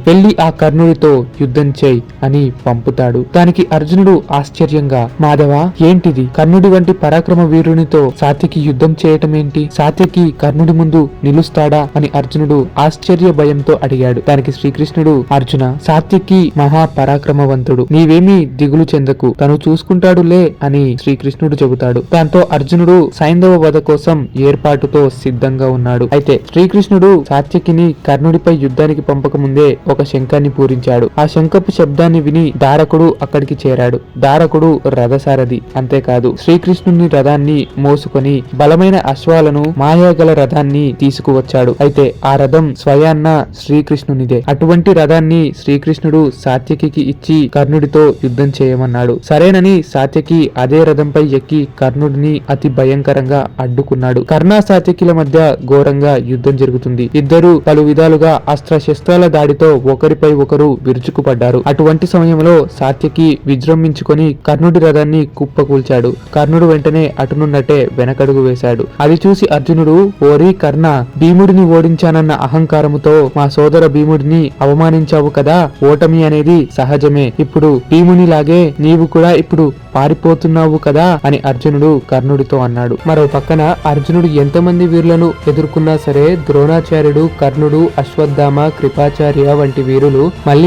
వెళ్ళి ఆ కర్ణుడితో యుద్ధం చేయి అని పంపుతాడు. దానికి అర్జునుడు ఆశ్చర్యంగా, మాధవ ఏంటిది? కర్ణుడి వంటి పరాక్రమ వీరునితో సాత్యకి యుద్ధం చేయటం ఏంటి? సాత్యకి కర్ణుడి ముందు నిలుస్తాడా అని అర్జునుడు ఆశ్చర్య భయంతో అడిగాడు. దానికి శ్రీకృష్ణుడు, అర్జున, సాత్యకి మహా పరాక్రమవంతుడు, నీవేమీ దిగులు చెందకు, తను చూసుకుంటాడులే అని శ్రీకృష్ణుడు చెబుతాడు. దాంతో అర్జునుడు సైంధవ వధ కోసం ఏర్పాటుతో సిద్ధంగా ఉన్నాడు. అయితే శ్రీకృష్ణుడు సాత్యకిని కర్ణుడిపై యుద్ధానికి పంపక ముందే ఒక శంఖాన్ని పూరించాడు. ఆ శంఖపు శబ్దాన్ని విని దారకుడు అక్కడికి చేరాడు. దారకుడు రథసారథి. అంతేకాదు శ్రీకృష్ణుని రథాన్ని మోసుకొని బలమైన అశ్వాలను, మాయాగల రథాన్ని తీసుకువచ్చాడు. అయితే ఆ రథం స్వయాన్న శ్రీకృష్ణునిదే. అటువంటి రథాన్ని శ్రీకృష్ణుడు సాత్యకి ఇచ్చి కర్ణుడితో యుద్ధం చేయమన్నాడు. సరేనని సాత్యకి అదే రథంపై ఎక్కి కర్ణుడిని అతి భయంకరంగా అడ్డుకున్నాడు. కర్ణ సాత్యకిల మధ్య ఘోరంగా యుద్ధం జరుగుతుంది. ఇద్దరు పలు విధాలుగా అస్త్ర శస్త్రాల దాడితో ఒకరిపై ఒకరు విరుచుకుపడ్డారు. అటువంటి సమయంలో సాత్యకి విజృంభించుకొని కర్ణుడి రథాన్ని కుప్పకూల్చాడు. కర్ణుడు వెంటనే అటునున్నట్టే వెనకడుగు వేశాడు. అది చూసి అర్జునుడు, ఓరి కర్ణ, భీముడిని ఓడించానన్న అహంకారముతో మా సోదర భీముడిని అవమానించావు కదా, ఓటమి అనేది సహజమే. ఇప్పుడు భీమునిలాగే నీవు కూడా ఇప్పుడు పారిపోతున్నావు కదా అని అర్జునుడు కర్ణుడితో అన్నాడు. మరో పక్కన అర్జునుడు ఎంతమంది వీరులను ఎదుర్కొన్నా సరే ద్రోణాచార్యుడు, కర్ణుడు, అశ్వత్థామ, కృపాచార్య వంటి వీరులు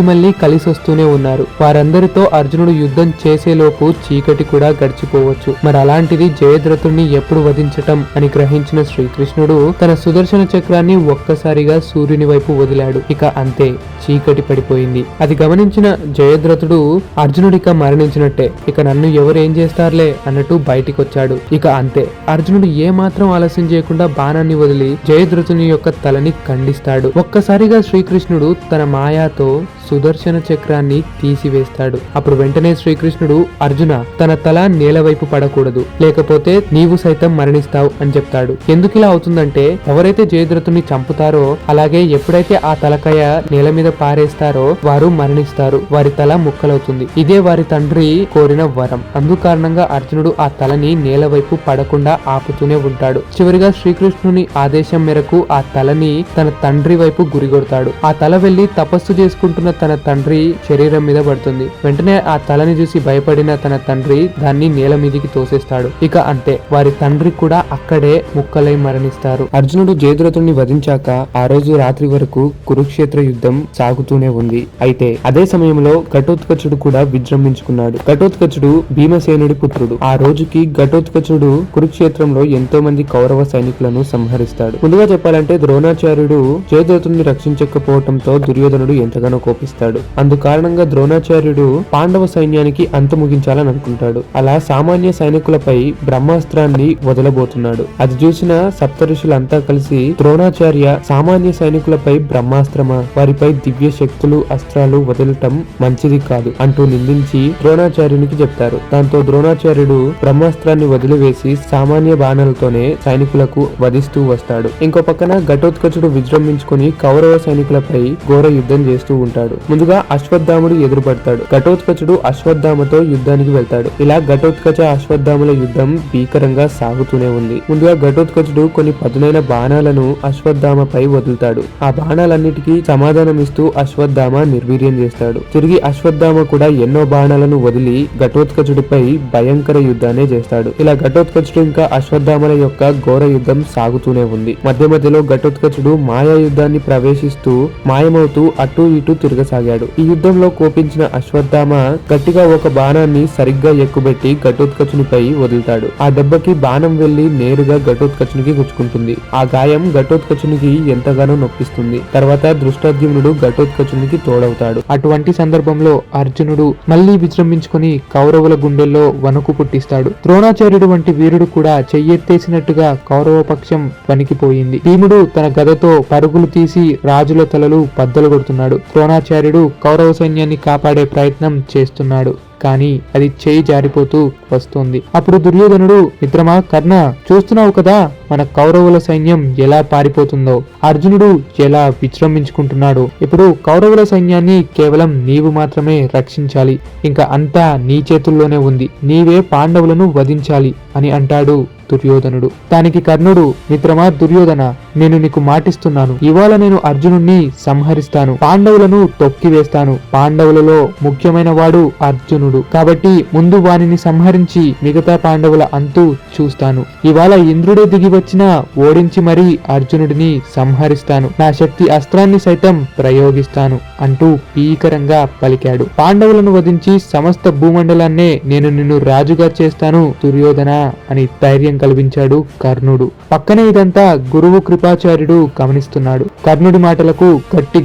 మళ్ళీ కలిసొస్తూనే ఉన్నారు. వారందరితో అర్జునుడు యుద్ధం చేసేలోపు చీకటి కూడా గడిచిపోవచ్చు. మరి అలాంటిది జయద్రథుణ్ణి ఎప్పుడు వధించటం అని గ్రహించిన శ్రీకృష్ణుడు తన సుదర్శన చక్రాన్ని ఒక్కసారిగా సూర్యుని వైపు వదిలాడు. ఇక అంతే, చీకటి పడిపోయింది. అది గమనించిన జయద్రథుడు అర్జునుడిక మరణించినట్టే, ఇక నన్ను ఎవరు ఏం చేస్తారులే అన్నట్టు బయటికొచ్చాడు. ఇక అంతే, అర్జునుడు ఏ మాత్రం ఆలస్యం చేయకుండా బాణాన్ని వదిలి జయద్రథుని యొక్క తలని ఖండిస్తాడు. ఒక్కసారిగా శ్రీకృష్ణుడు తన మాయాతో సుదర్శన చక్రాన్ని తీసివేస్తాడు. అప్పుడు వెంటనే శ్రీకృష్ణుడు, అర్జున, తన తల నేల వైపు పడకూడదు, లేకపోతే నీవు సైతం మరణిస్తావు అని చెప్తాడు. ఎందుకిలా అవుతుందంటే, ఎవరైతే జయద్రథుని చంపుతారో అలాగే ఎప్పుడైతే ఆ తలకాయ నేల మీద పారేస్తారో వారు మరణిస్తారు. వారి తల ముక్కలవుతుంది. ఇదే వారి తండ్రి కోరిన వరం. అందుకారణంగా అర్జునుడు ఆ తలని నేల వైపు పడకుండా ఆపుతూనే ఉంటాడు. చివరిగా శ్రీకృష్ణుని ఆదేశం మేరకు ఆ తలని తన తండ్రి వైపు గురిగొడతాడు. ఆ తల వెళ్లి తపస్సు చేసుకుంటున్న తన తండ్రి శరీరం మీద పడుతుంది. వెంటనే ఆ తలని చూసి భయపడిన తన తండ్రి దాన్ని నేల మీదికి తోసేస్తాడు. ఇక అంతే, వారి తండ్రి కూడా అక్కడే ముక్కలై మరణిస్తారు. అర్జునుడు జయద్రథుడిని వధించాక ఆ రోజు రాత్రి వరకు కురుక్షేత్ర యుద్ధం సాగుతూనే ఉంది. అయితే అదే సమయంలో ఘటోత్కచుడు కూడా విజృంభించుకున్నాడు. ఘటోత్కచుడు భీమసేనుడి పుత్రుడు. ఆ రోజుకి ఘటోత్కచుడు కురుక్షేత్రంలో ఎంతో మంది కౌరవ సైనికులను సంహరిస్తాడు. ముందుగా చెప్పాలంటే ద్రోణాచార్యుడు జయద్రథుడిని రక్షించకపోవడంతో దుర్యోధనుడు ఎంతగానో కోపిస్తాడు. అందుకారణంగా ద్రోణాచార్యుడు పాండవ సైన్యానికి అంత ముగించాలని అనుకుంటాడు. అలా సామాన్య సైనికులపై బ్రహ్మాస్త్రాన్ని వదలబోతున్నాడు. అది చూసిన సప్తఋషులంతా కలిసి, ద్రోణాచార్య, సామాన్య సైనికులపై బ్రహ్మాస్త్రమా, వారిపై దివ్య శక్తులు, అస్త్రాలు వదలటం మంచిది కాదు అంటూ నిందించి ద్రోణాచార్యునికి చెప్తారు. దాంతో ద్రోణాచార్యుడు బ్రహ్మాస్త్రాన్ని వదిలివేసి సామాన్య బాణాలతోనే సైనికులకు వధిస్తూ వస్తాడు. ఇంకో పక్కన ఘటోత్కచుడు విజృంభించుకుని కౌరవ సైనికులపై ఘోర యుద్ధం చేస్తూ ఉంటాడు. ముందుగా అశ్వత్థాముడు ఎదురుపడతాడు. ఘటోత్కచుడు అశ్వత్థామతో యుద్ధానికి వెళ్తాడు. ఇలా ఘటోత్కచ అశ్వత్థాముల యుద్ధం భీకరంగా సాగుతూనే ఉంది. ముందుగా ఘటోత్కచుడు కొన్ని పదునైన బాణాలను అశ్వత్థామపై వదులుతాడు. ఆ బాణాలన్నిటికీ సమాధానమిస్తూ అశ్వత్థామ నిర్వీర్యం చేస్తాడు. తిరిగి అశ్వత్థామ కూడా ఎన్నో బాణాలను వదిలి ఘటోత్కచుడిపై భయంకర యుద్ధాన్ని చేస్తాడు. ఇలా ఘటోత్కచుడు ఇంకా అశ్వత్థామల యొక్క ఘోర యుద్ధం సాగుతూనే ఉంది. మధ్య మధ్యలో ఘటోత్కచుడు మాయా యుద్ధాన్ని ప్రవేశిస్తూ మాయమవుతూ అటు ఇటు తిరగసాగాడు. ఈ యుద్ధంలో కోపించిన అశ్వత్థామ గట్టిగా ఒక బాణాన్ని సరిగ్గా ఎక్కుబెట్టి ఘటోత్కచునిపై వదులుతాడు. ఆ దెబ్బకి బాణం వెళ్లి నేరుగా ఘటోత్కచునికి గుచ్చుకుంటుంది. ఆ గాయం ఘటోత్కచునికి ఎంతగానో నొప్పిస్తుంది. తర్వాత దృష్టద్యుమ్నుడు ఘటోత్కచునికి తోడవుతాడు. అటువంటి సందర్భంలో అర్జునుడు మళ్లీ విజృంభించుకుని కౌరవుల గుండెల్లో వణుకు పుట్టిస్తాడు. ద్రోణాచార్యుడు వంటి వీరుడు కూడా చెయ్యెత్తేసినట్టుగా కౌరవ పక్షం వణికిపోయింది. భీముడు తన గదతో పరుగులు తీసి రాజుల తలలు బద్దలు కొడుతున్నాడు. ద్రోణాచార్యుడు కౌరవ సైన్యాన్ని కాపాడే ప్రయత్నం చేస్తున్నాడు. కానీ అది చేయి జారిపోతూ వస్తోంది. అప్పుడు దుర్యోధనుడు, మిత్రమా కర్ణ, చూస్తున్నావు కదా మన కౌరవుల సైన్యం ఎలా పారిపోతుందో, అర్జునుడు ఎలా విజృంభించుకుంటున్నాడో. ఇప్పుడు కౌరవుల సైన్యాన్ని కేవలం నీవు మాత్రమే రక్షించాలి. ఇంకా అంతా నీ చేతుల్లోనే ఉంది. నీవే పాండవులను వధించాలి అని అంటాడు దుర్యోధనుడు. దానికి కర్ణుడు, మిత్రమా దుర్యోధన, నేను నీకు మాటిస్తున్నాను. ఇవాళ నేను అర్జునుణ్ణి సంహరిస్తాను. పాండవులను తొక్కివేస్తాను. పాండవులలో ముఖ్యమైన వాడు అర్జునుడు. కాబట్టి ముందు వానిని సంహరించి మిగతా పాండవుల అంతు చూస్తాను. ఇవాళ ఇంద్రుడే దిగి వచ్చినా ఓడించి మరీ అర్జునుడిని సంహరిస్తాను. నా శక్తి అస్త్రాన్ని సైతం ప్రయోగిస్తాను అంటూ భీకరంగా పలికాడు. పాండవులను వధించి సమస్త భూమండలాన్నే నేను నిన్ను రాజుగా చేస్తాను దుర్యోధన అని ధైర్యం కల్పించాడు కర్ణుడు. పక్కనే ఇదంతా గురువు కృపాచార్యుడు గమనిస్తున్నాడు. కర్ణుడి మాటలకు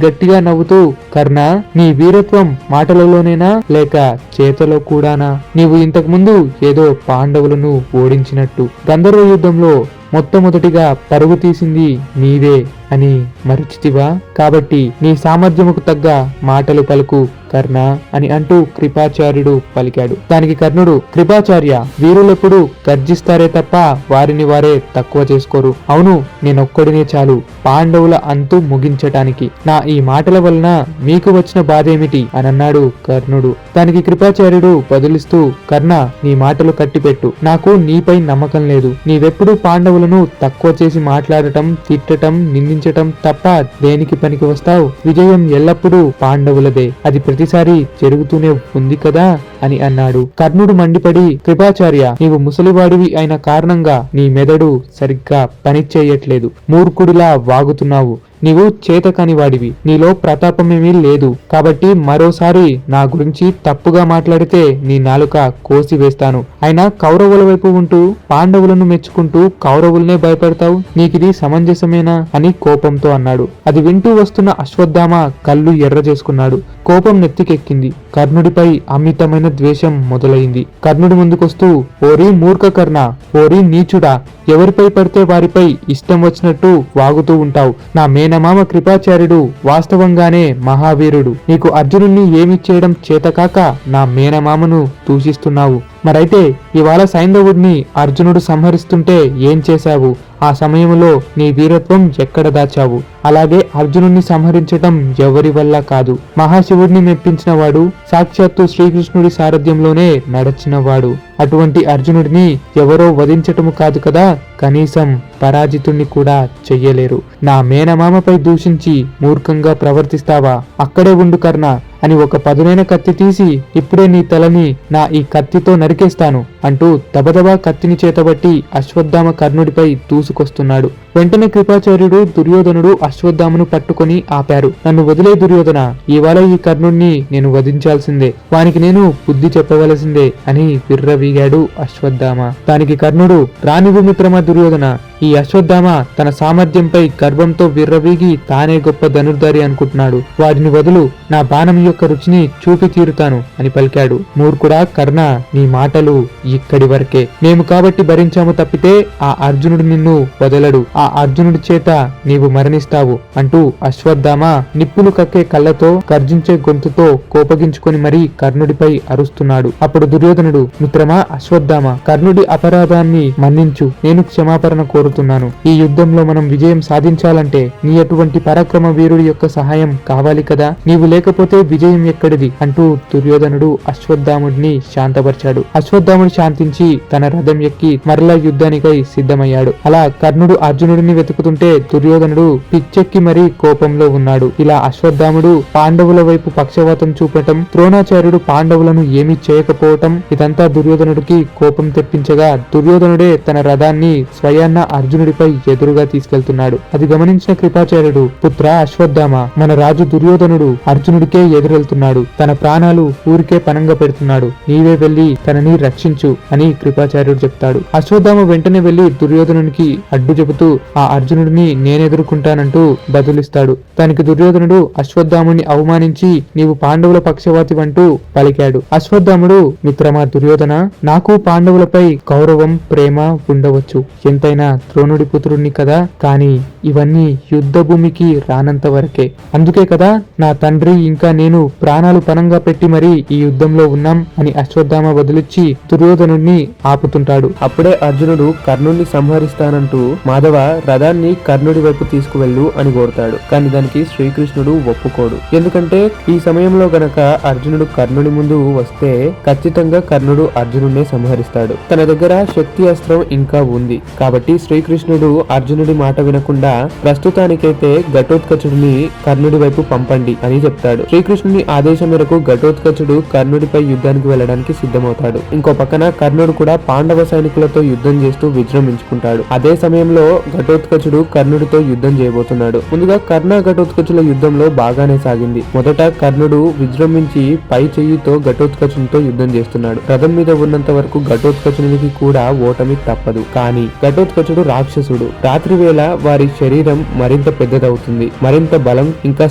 గట్టిగా నవ్వుతూ, కర్ణ, నీ వీరత్వం మాటలలోనేనా లేక చేతలో కూడానా? నీవు ఇంతకు ముందు ఏదో పాండవులను ఓడించినట్టు గంధర్వ యుద్ధంలో మొట్టమొదటిగా పరుగు తీసింది నీవే అని మరచితివా? కాబట్టి నీ సామర్థ్యముకు తగ్గ మాటలు పలుకు కర్ణ అని అంటూ కృపాచార్యుడు పలికాడు. దానికి కర్ణుడు, కృపాచార్య, వీరులెప్పుడు గర్జిస్తారే తప్ప వారిని వారే తక్కువ చేసుకోరు. అవును, నేనొక్కడినే చాలు పాండవుల అంతు ముగించటానికి. నా ఈ మాటల వలన మీకు వచ్చిన బాధేమిటి అని అన్నాడు కర్ణుడు. దానికి కృపాచార్యుడు బదులిస్తూ, కర్ణ, నీ మాటలు కట్టిపెట్టు. నాకు నీపై నమ్మకం లేదు. నీవెప్పుడు పాండవులను తక్కువ చేసి మాట్లాడటం, తిట్టటం, నిందించటం తప్ప దేనికి పనికి వస్తావు? విజయం ఎల్లప్పుడూ పాండవులదే. అది ప్రతిసారి జరుగుతూనే ఉంది కదా అని అన్నాడు. కర్ణుడు మండిపడి, కృపాచార్య, నీవు ముసలివాడివి అయిన కారణంగా నీ మెదడు సరిగ్గా పనిచేయట్లేదు. మూర్ఖుడిలా వాగుతున్నావు. నీవు చేతకాని వాడివి. నీలో ప్రతాపమేమీ లేదు. కాబట్టి మరోసారి నా గురించి తప్పుగా మాట్లాడితే నీ నాలుక కోసి వేస్తాను. అయినా కౌరవుల వైపు ఉంటూ పాండవులను మెచ్చుకుంటూ కౌరవులనే భయపెడతావు. నీకిది సమంజసమేనా అని కోపంతో అన్నాడు. అది వింటూ వస్తున్న అశ్వత్థామ కళ్ళు ఎర్ర చేసుకున్నాడు. కోపం నెత్తికెక్కింది. కర్ణుడిపై అమితమైన ద్వేషం మొదలైంది. కర్ణుడి ముందుకొస్తూ, ఓరి మూర్ఖ కర్ణ, ఓరి నీచుడా, ఎవరిపై పడితే వారిపై ఇష్టం వచ్చినట్టు వాగుతూ ఉంటావు. నా మేనమామ కృపాచార్యుడు వాస్తవంగానే మహావీరుడు. నీకు అర్జునుణ్ణి ఏమి చేయడం చేతకాక నా మేనమామను దూషిస్తున్నావు. మరైతే ఇవాళ సైంధవుడిని అర్జునుడు సంహరిస్తుంటే ఏం చేశావు? ఆ సమయంలో నీ వీరత్వం ఎక్కడ దాచావు? అలాగే అర్జునుడిని సంహరించటం ఎవరి వల్ల కాదు. మహాశివుడిని మెప్పించిన వాడు, సాక్షాత్తు శ్రీకృష్ణుడి సారథ్యంలోనే నడచినవాడు. అటువంటి అర్జునుడిని ఎవరో వధించటము కాదు కదా, కనీసం పరాజితుణ్ణి కూడా చెయ్యలేరు. నా మేనమామపై దూషించి మూర్ఖంగా ప్రవర్తిస్తావా? అక్కడే ఉండు కర్ణ అని ఒక పదునైన కత్తి తీసి ఇప్పుడే నీ తలని నా ఈ కత్తితో నరికేస్తాను అంటూ దబదబా కత్తిని చేతబట్టి అశ్వత్థామ కర్ణుడిపై దూసుకొస్తున్నాడు. వెంటనే కృపాచార్యుడు, దుర్యోధనుడు అశ్వత్థామను పట్టుకొని ఆపారు. నన్ను వదిలే దుర్యోధన, ఇవాళ ఈ కర్ణుణ్ణి నేను వధించాల్సిందే. వానికి నేను బుద్ధి చెప్పవలసిందే అని విర్రవీగాడు అశ్వత్థామ. దానికి కర్ణుడు, రానివ్వు మిత్రమా దుర్యోధన, ఈ అశ్వత్థామ తన సామర్థ్యంపై గర్వంతో విర్రవీగి తానే గొప్ప ధనుర్ధారి అనుకుంటున్నాడు. వాడిని వదులు, నా బాణం యొక్క రుచిని చూపి తీరుతాను అని పలికాడు. మూర్ఖుడా కర్ణ, నీ మాటలు ఇక్కడి వరకే. మేము కాబట్టి భరించాము తప్పితే ఆ అర్జునుడు నిన్ను వదలడు. ఆ అర్జునుడి చేత నీవు మరణిస్తావు అంటూ అశ్వత్థామ నిప్పులు కక్కే కళ్ళతో గర్జించే గొంతుతో కోపగించుకొని మరీ కర్ణుడిపై అరుస్తున్నాడు. అప్పుడు దుర్యోధనుడు, మిత్రమా అశ్వత్థామ, కర్ణుడి అపరాధాన్ని మన్నించు, నేను క్షమాపణ కోరుతున్నాను. ఈ యుద్ధంలో మనం విజయం సాధించాలంటే నీ అటువంటి పరాక్రమ వీరుడి యొక్క సహాయం కావాలి కదా, నీవు లేకపోతే విజయం ఎక్కడిది అంటూ దుర్యోధనుడు అశ్వత్థాముడిని శాంతపరిచాడు. అశ్వత్థాముడు శాంతించి తన రథం ఎక్కి మరలా యుద్ధానికై సిద్ధమయ్యాడు. అలా కర్ణుడు అర్జునుడిని వెతుకుతుంటే దుర్యోధనుడు పిచ్చెక్కి మరీ కోపంలో ఉన్నాడు. ఇలా అశ్వత్థాముడు పాండవుల వైపు పక్షవాతం చూపటం, ద్రోణాచార్యుడు పాండవులను ఏమీ చేయకపోవటం ఇదంతా దుర్యోధనుడికి కోపం తెప్పించగా దుర్యోధనుడే తన రథాన్ని స్వయాన్న అర్జునుడిపై ఎదురుగా తీసుకెళ్తున్నాడు. అది గమనించిన కృపాచార్యుడు, పుత్ర అశ్వత్థామ, మన రాజు దుర్యోధనుడు అర్జునుడికే ఎదురెళ్తున్నాడు. తన ప్రాణాలు ఊరికే పనంగా పెడుతున్నాడు. నీవే వెళ్లి తనని రక్షించు అని కృపాచార్యుడు చెప్తాడు. అశ్వత్థామ వెంటనే వెళ్లి దుర్యోధనునికి అడ్డు చెబుతూ ఆ అర్జునుడిని నేనెదుర్కొంటానంటూ బదులిస్తాడు. దానికి దుర్యోధనుడు అశ్వత్థాముని అవమానించి నీవు పాండవుల పక్షవాతి అంటూ పలికాడు. అశ్వత్థాముడు, మిత్రమా దుర్యోధన, నాకు పాండవులపై గౌరవం ప్రేమ ఉండవచ్చు, ఎంతైనా ద్రోణుడి పుత్రుడిని కదా, కానీ ఇవన్నీ యుద్ధ భూమికి రానంత వరకే. అందుకే కదా నా తండ్రి ఇంకా నేను ప్రాణాలు పనంగా పెట్టి మరీ ఈ యుద్ధంలో ఉన్నాం అని అశ్వత్థామ వదిలిచ్చి దుర్యోధనుడిని ఆపుతుంటాడు. అప్పుడే అర్జునుడు కర్ణుడిని సంహరిస్తానంటూ మాధవ రథాన్ని కర్ణుడి వైపు తీసుకువెళ్ళు అని కోరుతాడు. కానీ దానికి శ్రీకృష్ణుడు ఒప్పుకోడు. ఎందుకంటే ఈ సమయంలో గనక అర్జునుడు కర్ణుడి ముందు వస్తే ఖచ్చితంగా కర్ణుడు అర్జునుడినే సంహరిస్తాడు. తన దగ్గర శక్తి అస్త్రం ఇంకా ఉంది కాబట్టి శ్రీకృష్ణుడు అర్జునుడి మాట వినకుండా ప్రస్తుతానికైతే ఘటోత్కచుడిని కర్ణుడి వైపు పంపండి అని చెప్తాడు. శ్రీకృష్ణుని ఆదేశం మేరకు ఘటోత్కచుడు కర్ణుడిపై యుద్ధానికి వెళ్ళడానికి సిద్ధమవుతాడు. ఇంకో పక్కన కర్ణుడు కూడా పాండవ సైనికులతో యుద్ధం చేస్తూ విజృంభించుకుంటాడు. అదే సమయంలో ఘటోత్కచుడు కర్ణుడితో యుద్ధం చేయబోతున్నాడు. ముందుగా కర్ణ ఘటోత్కచుల యుద్ధంలో బాగానే సాగింది. మొదట కర్ణుడు విజృంభించి పై చెయ్యితో ఘటోత్కచునితో యుద్ధం చేస్తున్నాడు. రథం మీద ఉన్నంత వరకు ఘటోత్కచునికి కూడా ఓటమి తప్పదు. కానీ ఘటోత్కచుడు రాక్షసుడు. రాత్రి వేళ వారి శరీరం మరింత పెద్దదవుతుంది. మరింత బలం ఇంకా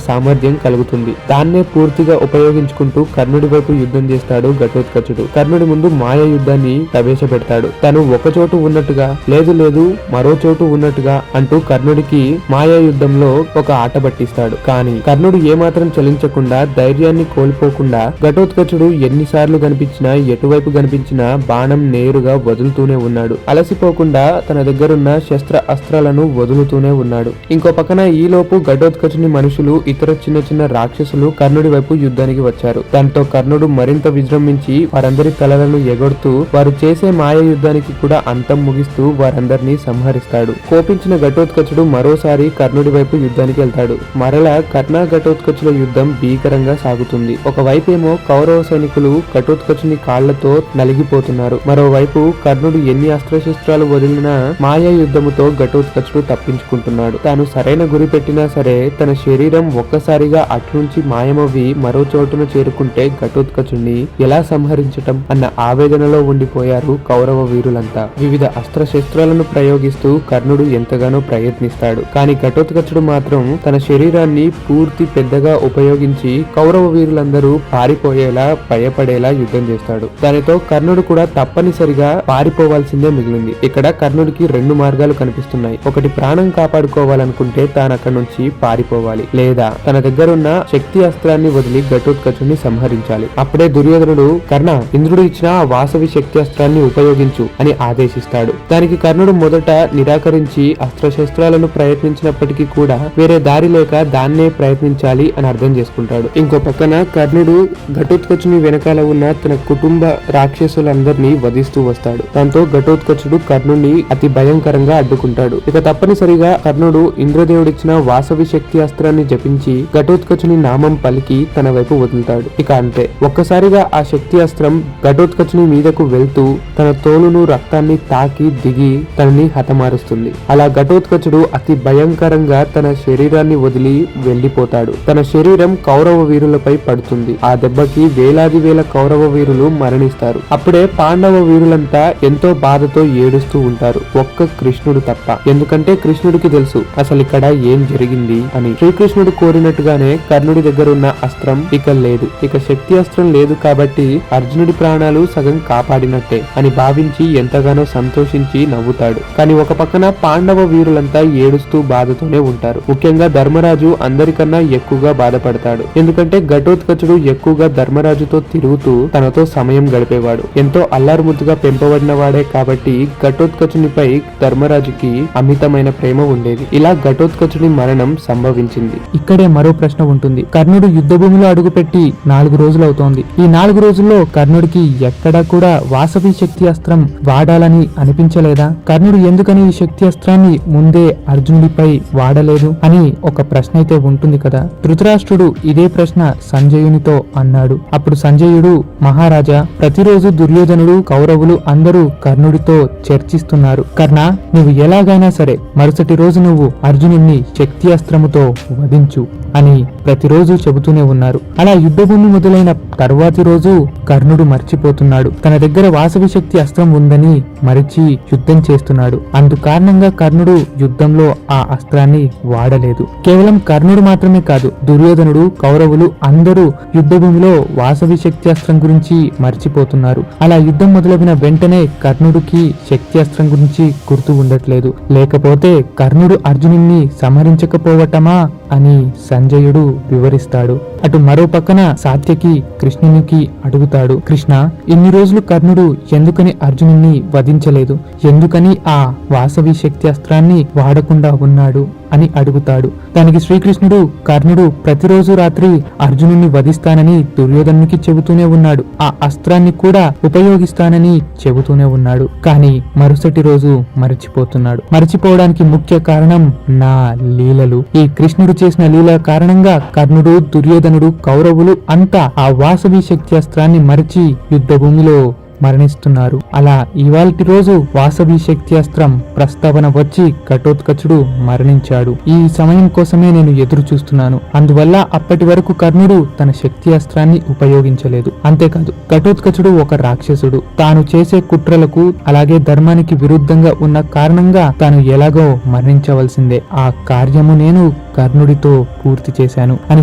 సామర్థ్యం కలుగుతుంది. దాన్నే పూర్తిగా ఉపయోగించుకుంటూ కర్ణుడి వైపు యుద్ధం చేస్తాడు ఘటోత్కచుడు. కర్ణుడి ముందు మాయ యుద్ధాన్ని ప్రవేశపెడతాడు. తను ఒక చోటు ఉన్నట్టుగా, లేదు లేదు మరో చోటు ఉన్నట్టుగా అంటూ కర్ణుడికి మాయా యుద్ధంలో ఒక ఆట పట్టిస్తాడు. కానీ కర్ణుడు ఏమాత్రం చలించకుండా, ధైర్యాన్ని కోల్పోకుండా ఘటోత్కచుడు ఎన్నిసార్లు కనిపించినా, ఎటువైపు కనిపించినా బాణం నేరుగా వదులుతూనే ఉన్నాడు. అలసిపోకుండా తన దగ్గరున్న శస్త్ర అస్త్రాలను వదులుతూనే ఉన్నాడు. ఇంకో పక్కన ఈలోపు ఘటోత్కచుని మనుషులు, ఇతర చిన్న చిన్న రాక్షసులు కర్ణుడి వైపు యుద్ధానికి వచ్చారు. దాంతో కర్ణుడు మరింత విజృంభించి వారందరి తలలను ఎగొడుతూ వారు చేసే మాయ యుద్ధానికి కూడా అంతం ముగిస్తూ వారందరినీ సంహరిస్తాడు. కోపించిన ఘటోత్కచుడు మరోసారి కర్ణుడి వైపు యుద్ధానికి వెళ్తాడు. మరలా కర్ణ ఘటోత్కచుల యుద్ధం భీకరంగా సాగుతుంది. ఒకవైపేమో కౌరవ సైనికులు ఘటోత్కచుని కాళ్లతో నలిగిపోతున్నారు. మరోవైపు కర్ణుడు ఎన్ని అస్త్రశస్త్రాలు వదిలినా మాయా యుద్ధముతో ఘటోత్కచుడు తప్పించుకుంటున్నాడు. తాను సరైన గురి పెట్టినా సరే తన శరీరం ఒక్కసారిగా అట్నుంచి మాయమవ్వి మరో చోటును చేరుకుంటే ఘటోత్కచుడిని ఎలా సంహరించటం అన్న ఆవేదనలో ఉండిపోయారు కౌరవ వీరులంతా. వివిధ అస్త్రశస్త్రాలను ప్రయోగిస్తూ కర్ణుడు ఎంతగానో ప్రయత్నిస్తాడు. కానీ ఘటోత్కచుడు మాత్రం తన శరీరాన్ని పూర్తి పెద్దగా ఉపయోగించి కౌరవ వీరులందరూ పారిపోయేలా, భయపడేలా యుద్ధం చేస్తాడు. దానితో కర్ణుడు కూడా తప్పనిసరిగా పారిపోవాల్సిందే మిగిలింది. ఇక్కడ కర్ణుడికి రెండు మార్గాలు కనిపిస్తున్నాయి. ఒకటి ప్రాణం కాపాడుకోవాలనుకుంటే తాను అక్కడి నుంచి పారిపోవాలి, లేదా తన దగ్గరున్న శక్తి అస్త్రాన్ని వదిలి ఘటోత్కచుడిని సంహరించాలి. అప్పుడే దుర్యోధనుడు, కర్ణ, ఇంద్రుడు ఇచ్చిన వాసవి శక్తి అస్త్రాన్ని ఉపయోగించు అని ఆదేశిస్తాడు. దానికి కర్ణుడు మొదట నిరాకరించి అస్త్రశస్త్రాలను ప్రయత్నించినప్పటికీ కూడా వేరే దారి లేక దాన్నే ప్రయత్నించాలి అని అర్థం చేసుకుంటాడు. ఇంకో పక్కన కర్ణుడు ఘటోత్కచుని వెనకాల ఉన్న తన కుటుంబ రాక్షసులందరినీ వధిస్తూ వస్తాడు. దాంతో ఘటోత్కచుడు కర్ణుడిని అతి భయంకరంగా అడ్డుకుంటాడు. ఇక తప్పనిసరిగా కర్ణుడు ఇంద్రదేవుడిచ్చిన వాసవి శక్తి అస్త్రాన్ని జపించి ఘటోత్కచుని నామం పలికి తన వైపు వదులుతాడు. ఇక అంతే, ఒక్కసారిగా ఆ శక్తి అస్త్రం ఘటోత్కచుని మీదకు వెళ్తూ తన తోలును రక్తాన్ని తాకి దిగి తనని హతమారుస్తుంది. అలా ఘటోత్కచుడు అతి భయంకరంగా తన శరీరాన్ని వదిలి వెళ్లిపోతాడు. తన శరీరం కౌరవ వీరులపై పడుతుంది. ఆ దెబ్బకి వేలాది వేల కౌరవ వీరులు మరణిస్తారు. అప్పుడే పాండవ వీరులంతా ఎంతో బాధతో ఏడుస్తూ ఉంటారు. ఒక్కొక్క కృష్ణుడు తప్ప. ఎందుకంటే కృష్ణుడికి తెలుసు అసలు ఇక్కడ ఏం జరిగింది అని. శ్రీకృష్ణుడు కోరినట్టుగానే కర్ణుడి దగ్గర ఉన్న అస్త్రం ఇక లేదు. ఇక శక్తి అస్త్రం లేదు కాబట్టి అర్జునుడి ప్రాణాలు సగం కాపాడినట్టే అని భావించి ఎంతగానో సంతోషించి నవ్వుతాడు. కానీ ఒక పక్కన పాండవ వీరులంతా ఏడుస్తూ బాధతోనే ఉంటారు. ముఖ్యంగా ధర్మరాజు అందరికన్నా ఎక్కువగా బాధపడతాడు. ఎందుకంటే ఘటోత్కచుడు ఎక్కువగా ధర్మరాజుతో తిరుగుతూ తనతో సమయం గడిపేవాడు. ఎంతో అల్లారుముద్దుగా పెంపబడిన వాడే కాబట్టి ఘటోత్కచునిపై ధర్మరాజుకి అమితమైన ప్రేమ ఉండేది. ఇలా ఘటోత్కచుడి మరణం సంభవించింది. ఇక్కడే మరో ప్రశ్న ఉంటుంది. కర్ణుడు యుద్ధ భూమిలో అడుగుపెట్టి 4 రోజులు అవుతోంది. ఈ 4 రోజుల్లో కర్ణుడికి ఎక్కడా కూడా వాసవి శక్తి అస్త్రం వాడాలని అనిపించలేదా? కర్ణుడు ఎందుకని ఈ శక్తి అస్త్రాన్ని ముందే అర్జునుడిపై వాడలేదు అని ఒక ప్రశ్న అయితే ఉంటుంది కదా. ధృతరాష్ట్రుడు ఇదే ప్రశ్న సంజయునితో అన్నాడు. అప్పుడు సంజయుడు, మహారాజా, ప్రతిరోజు దుర్యోధనుడు, కౌరవులు అందరూ కర్ణుడితో చర్చిస్తున్నారు. కర్ణ, నువ్వు ఎలాగైనా సరే మరుసటి రోజు నువ్వు అర్జునుడిని శక్తి అస్త్రముతో వధించు అని ప్రతిరోజు చెబుతూనే ఉన్నారు. అలా యుద్ధభూమి మొదలైన తరువాతి రోజు కర్ణుడు మర్చిపోతున్నాడు. తన దగ్గర వాసవి శక్తి అస్త్రం ఉందని మరిచి యుద్ధం చేస్తున్నాడు. అందు కారణంగా కర్ణుడు యుద్ధంలో ఆ అస్త్రాన్ని వాడలేదు. కేవలం కర్ణుడు మాత్రమే కాదు, దుర్యోధనుడు, కౌరవులు అందరూ యుద్ధభూమిలో వాసవి శక్తి అస్త్రం గురించి మర్చిపోతున్నారు. అలా యుద్ధం మొదలైన వెంటనే కర్ణుడికి శక్తి అస్త్రం గురించి గుర్తు ఉండట్లేదు. లేకపోతే కర్ణుడు అర్జునుడిని సంహరించకపోవటమా అని సంజయుడు వివరిస్తాడు. అటు మరో పక్కన సాత్యకి కృష్ణునికి అడుగుతాడు. కృష్ణ, ఇన్ని రోజులు కర్ణుడు ఎందుకని అర్జునుడిని వధించలేదు? ఎందుకని ఆ వాసవి శక్తి అస్త్రాన్ని వాడకుండా ఉన్నాడు అని అడుగుతాడు. దానికి శ్రీకృష్ణుడు, కర్ణుడు ప్రతిరోజు రాత్రి అర్జునుడిని వధిస్తానని దుర్యోధనునికి చెబుతూనే ఉన్నాడు. ఆ అస్త్రాన్ని కూడా ఉపయోగిస్తానని చెబుతూనే ఉన్నాడు. కానీ మరుసటి రోజు మరిచిపోతున్నాడు. మరిచిపోవడానికి ముఖ్య కారణం నా లీలలు. ఈ కృష్ణుడు చేసిన లీల కారణంగా కర్ణుడు, దుర్యోధనుడు, కౌరవులు అంతా ఆ వాసవి శక్తి అస్త్రాన్ని మరిచి యుద్ధ భూమిలో మరణిస్తున్నారు. అలా ఇవాల్టి రోజు వాసవి శక్తి అస్త్రం ప్రస్తావన వచ్చి ఘటోత్కచుడు మరణించాడు. ఈ సమయం కోసమే నేను ఎదురు చూస్తున్నాను. అందువల్ల అప్పటి వరకు కర్ణుడు తన శక్తి అస్త్రాన్ని ఉపయోగించలేదు. అంతేకాదు, ఘటోత్కచుడు ఒక రాక్షసుడు. తాను చేసే కుట్రలకు అలాగే ధర్మానికి విరుద్ధంగా ఉన్న కారణంగా తాను ఎలాగో మరణించవలసిందే. ఆ కార్యము నేను కర్ణుడితో పూర్తి చేశాను అని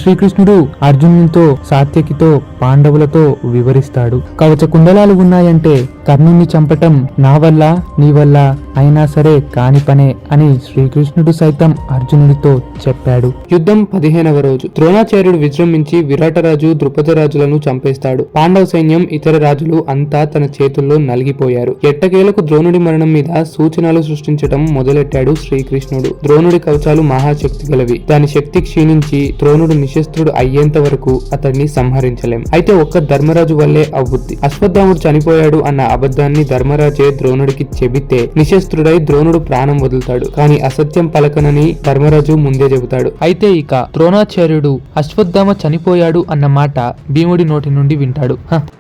శ్రీకృష్ణుడు అర్జునునితో, సాత్యకితో, పాండవులతో వివరిస్తాడు. కవచ కుండలాలు ఉన్నాయంటే కర్ణుని చంపటం నా వల్ల, నీ వల్ల అయినా సరే కాని పనే అని శ్రీకృష్ణుడు సైతం అర్జునుడితో చెప్పాడు. యుద్ధం 15వ రోజు. ద్రోణాచార్యుడు విజృంభించి విరాటరాజు, ద్రుపదరాజులను చంపేస్తాడు. పాండవ సైన్యం, ఇతర రాజులు అంతా తన చేతుల్లో నలిగిపోయారు. ఎట్టకేలకు ద్రోణుడి మరణం మీద సూచనలు సృష్టించటం మొదలెట్టాడు శ్రీకృష్ణుడు. ద్రోణుడి కవచాలు మహాశక్తి గలవి. దాని శక్తి క్షీణించి ద్రోణుడు నిశస్త్రుడు అయ్యేంత వరకు అతన్ని సంహరించలేం. అయితే ఒక్క ధర్మరాజు వల్లే అవుద్ది. అశ్వత్థాముడు చనిపోయాడు అన్న అబద్ధాన్ని ధర్మరాజే ద్రోణుడికి చెబితే నిశస్త్రుడై ద్రోణుడు ప్రాణం వదులుతాడు. కానీ అసత్యం పలకనని ధర్మరాజు ముందే చెబుతాడు. అయితే ఇక ద్రోణాచార్యుడు అశ్వత్థామ చనిపోయాడు అన్న మాట భీముడి నోటి నుండి వింటాడు.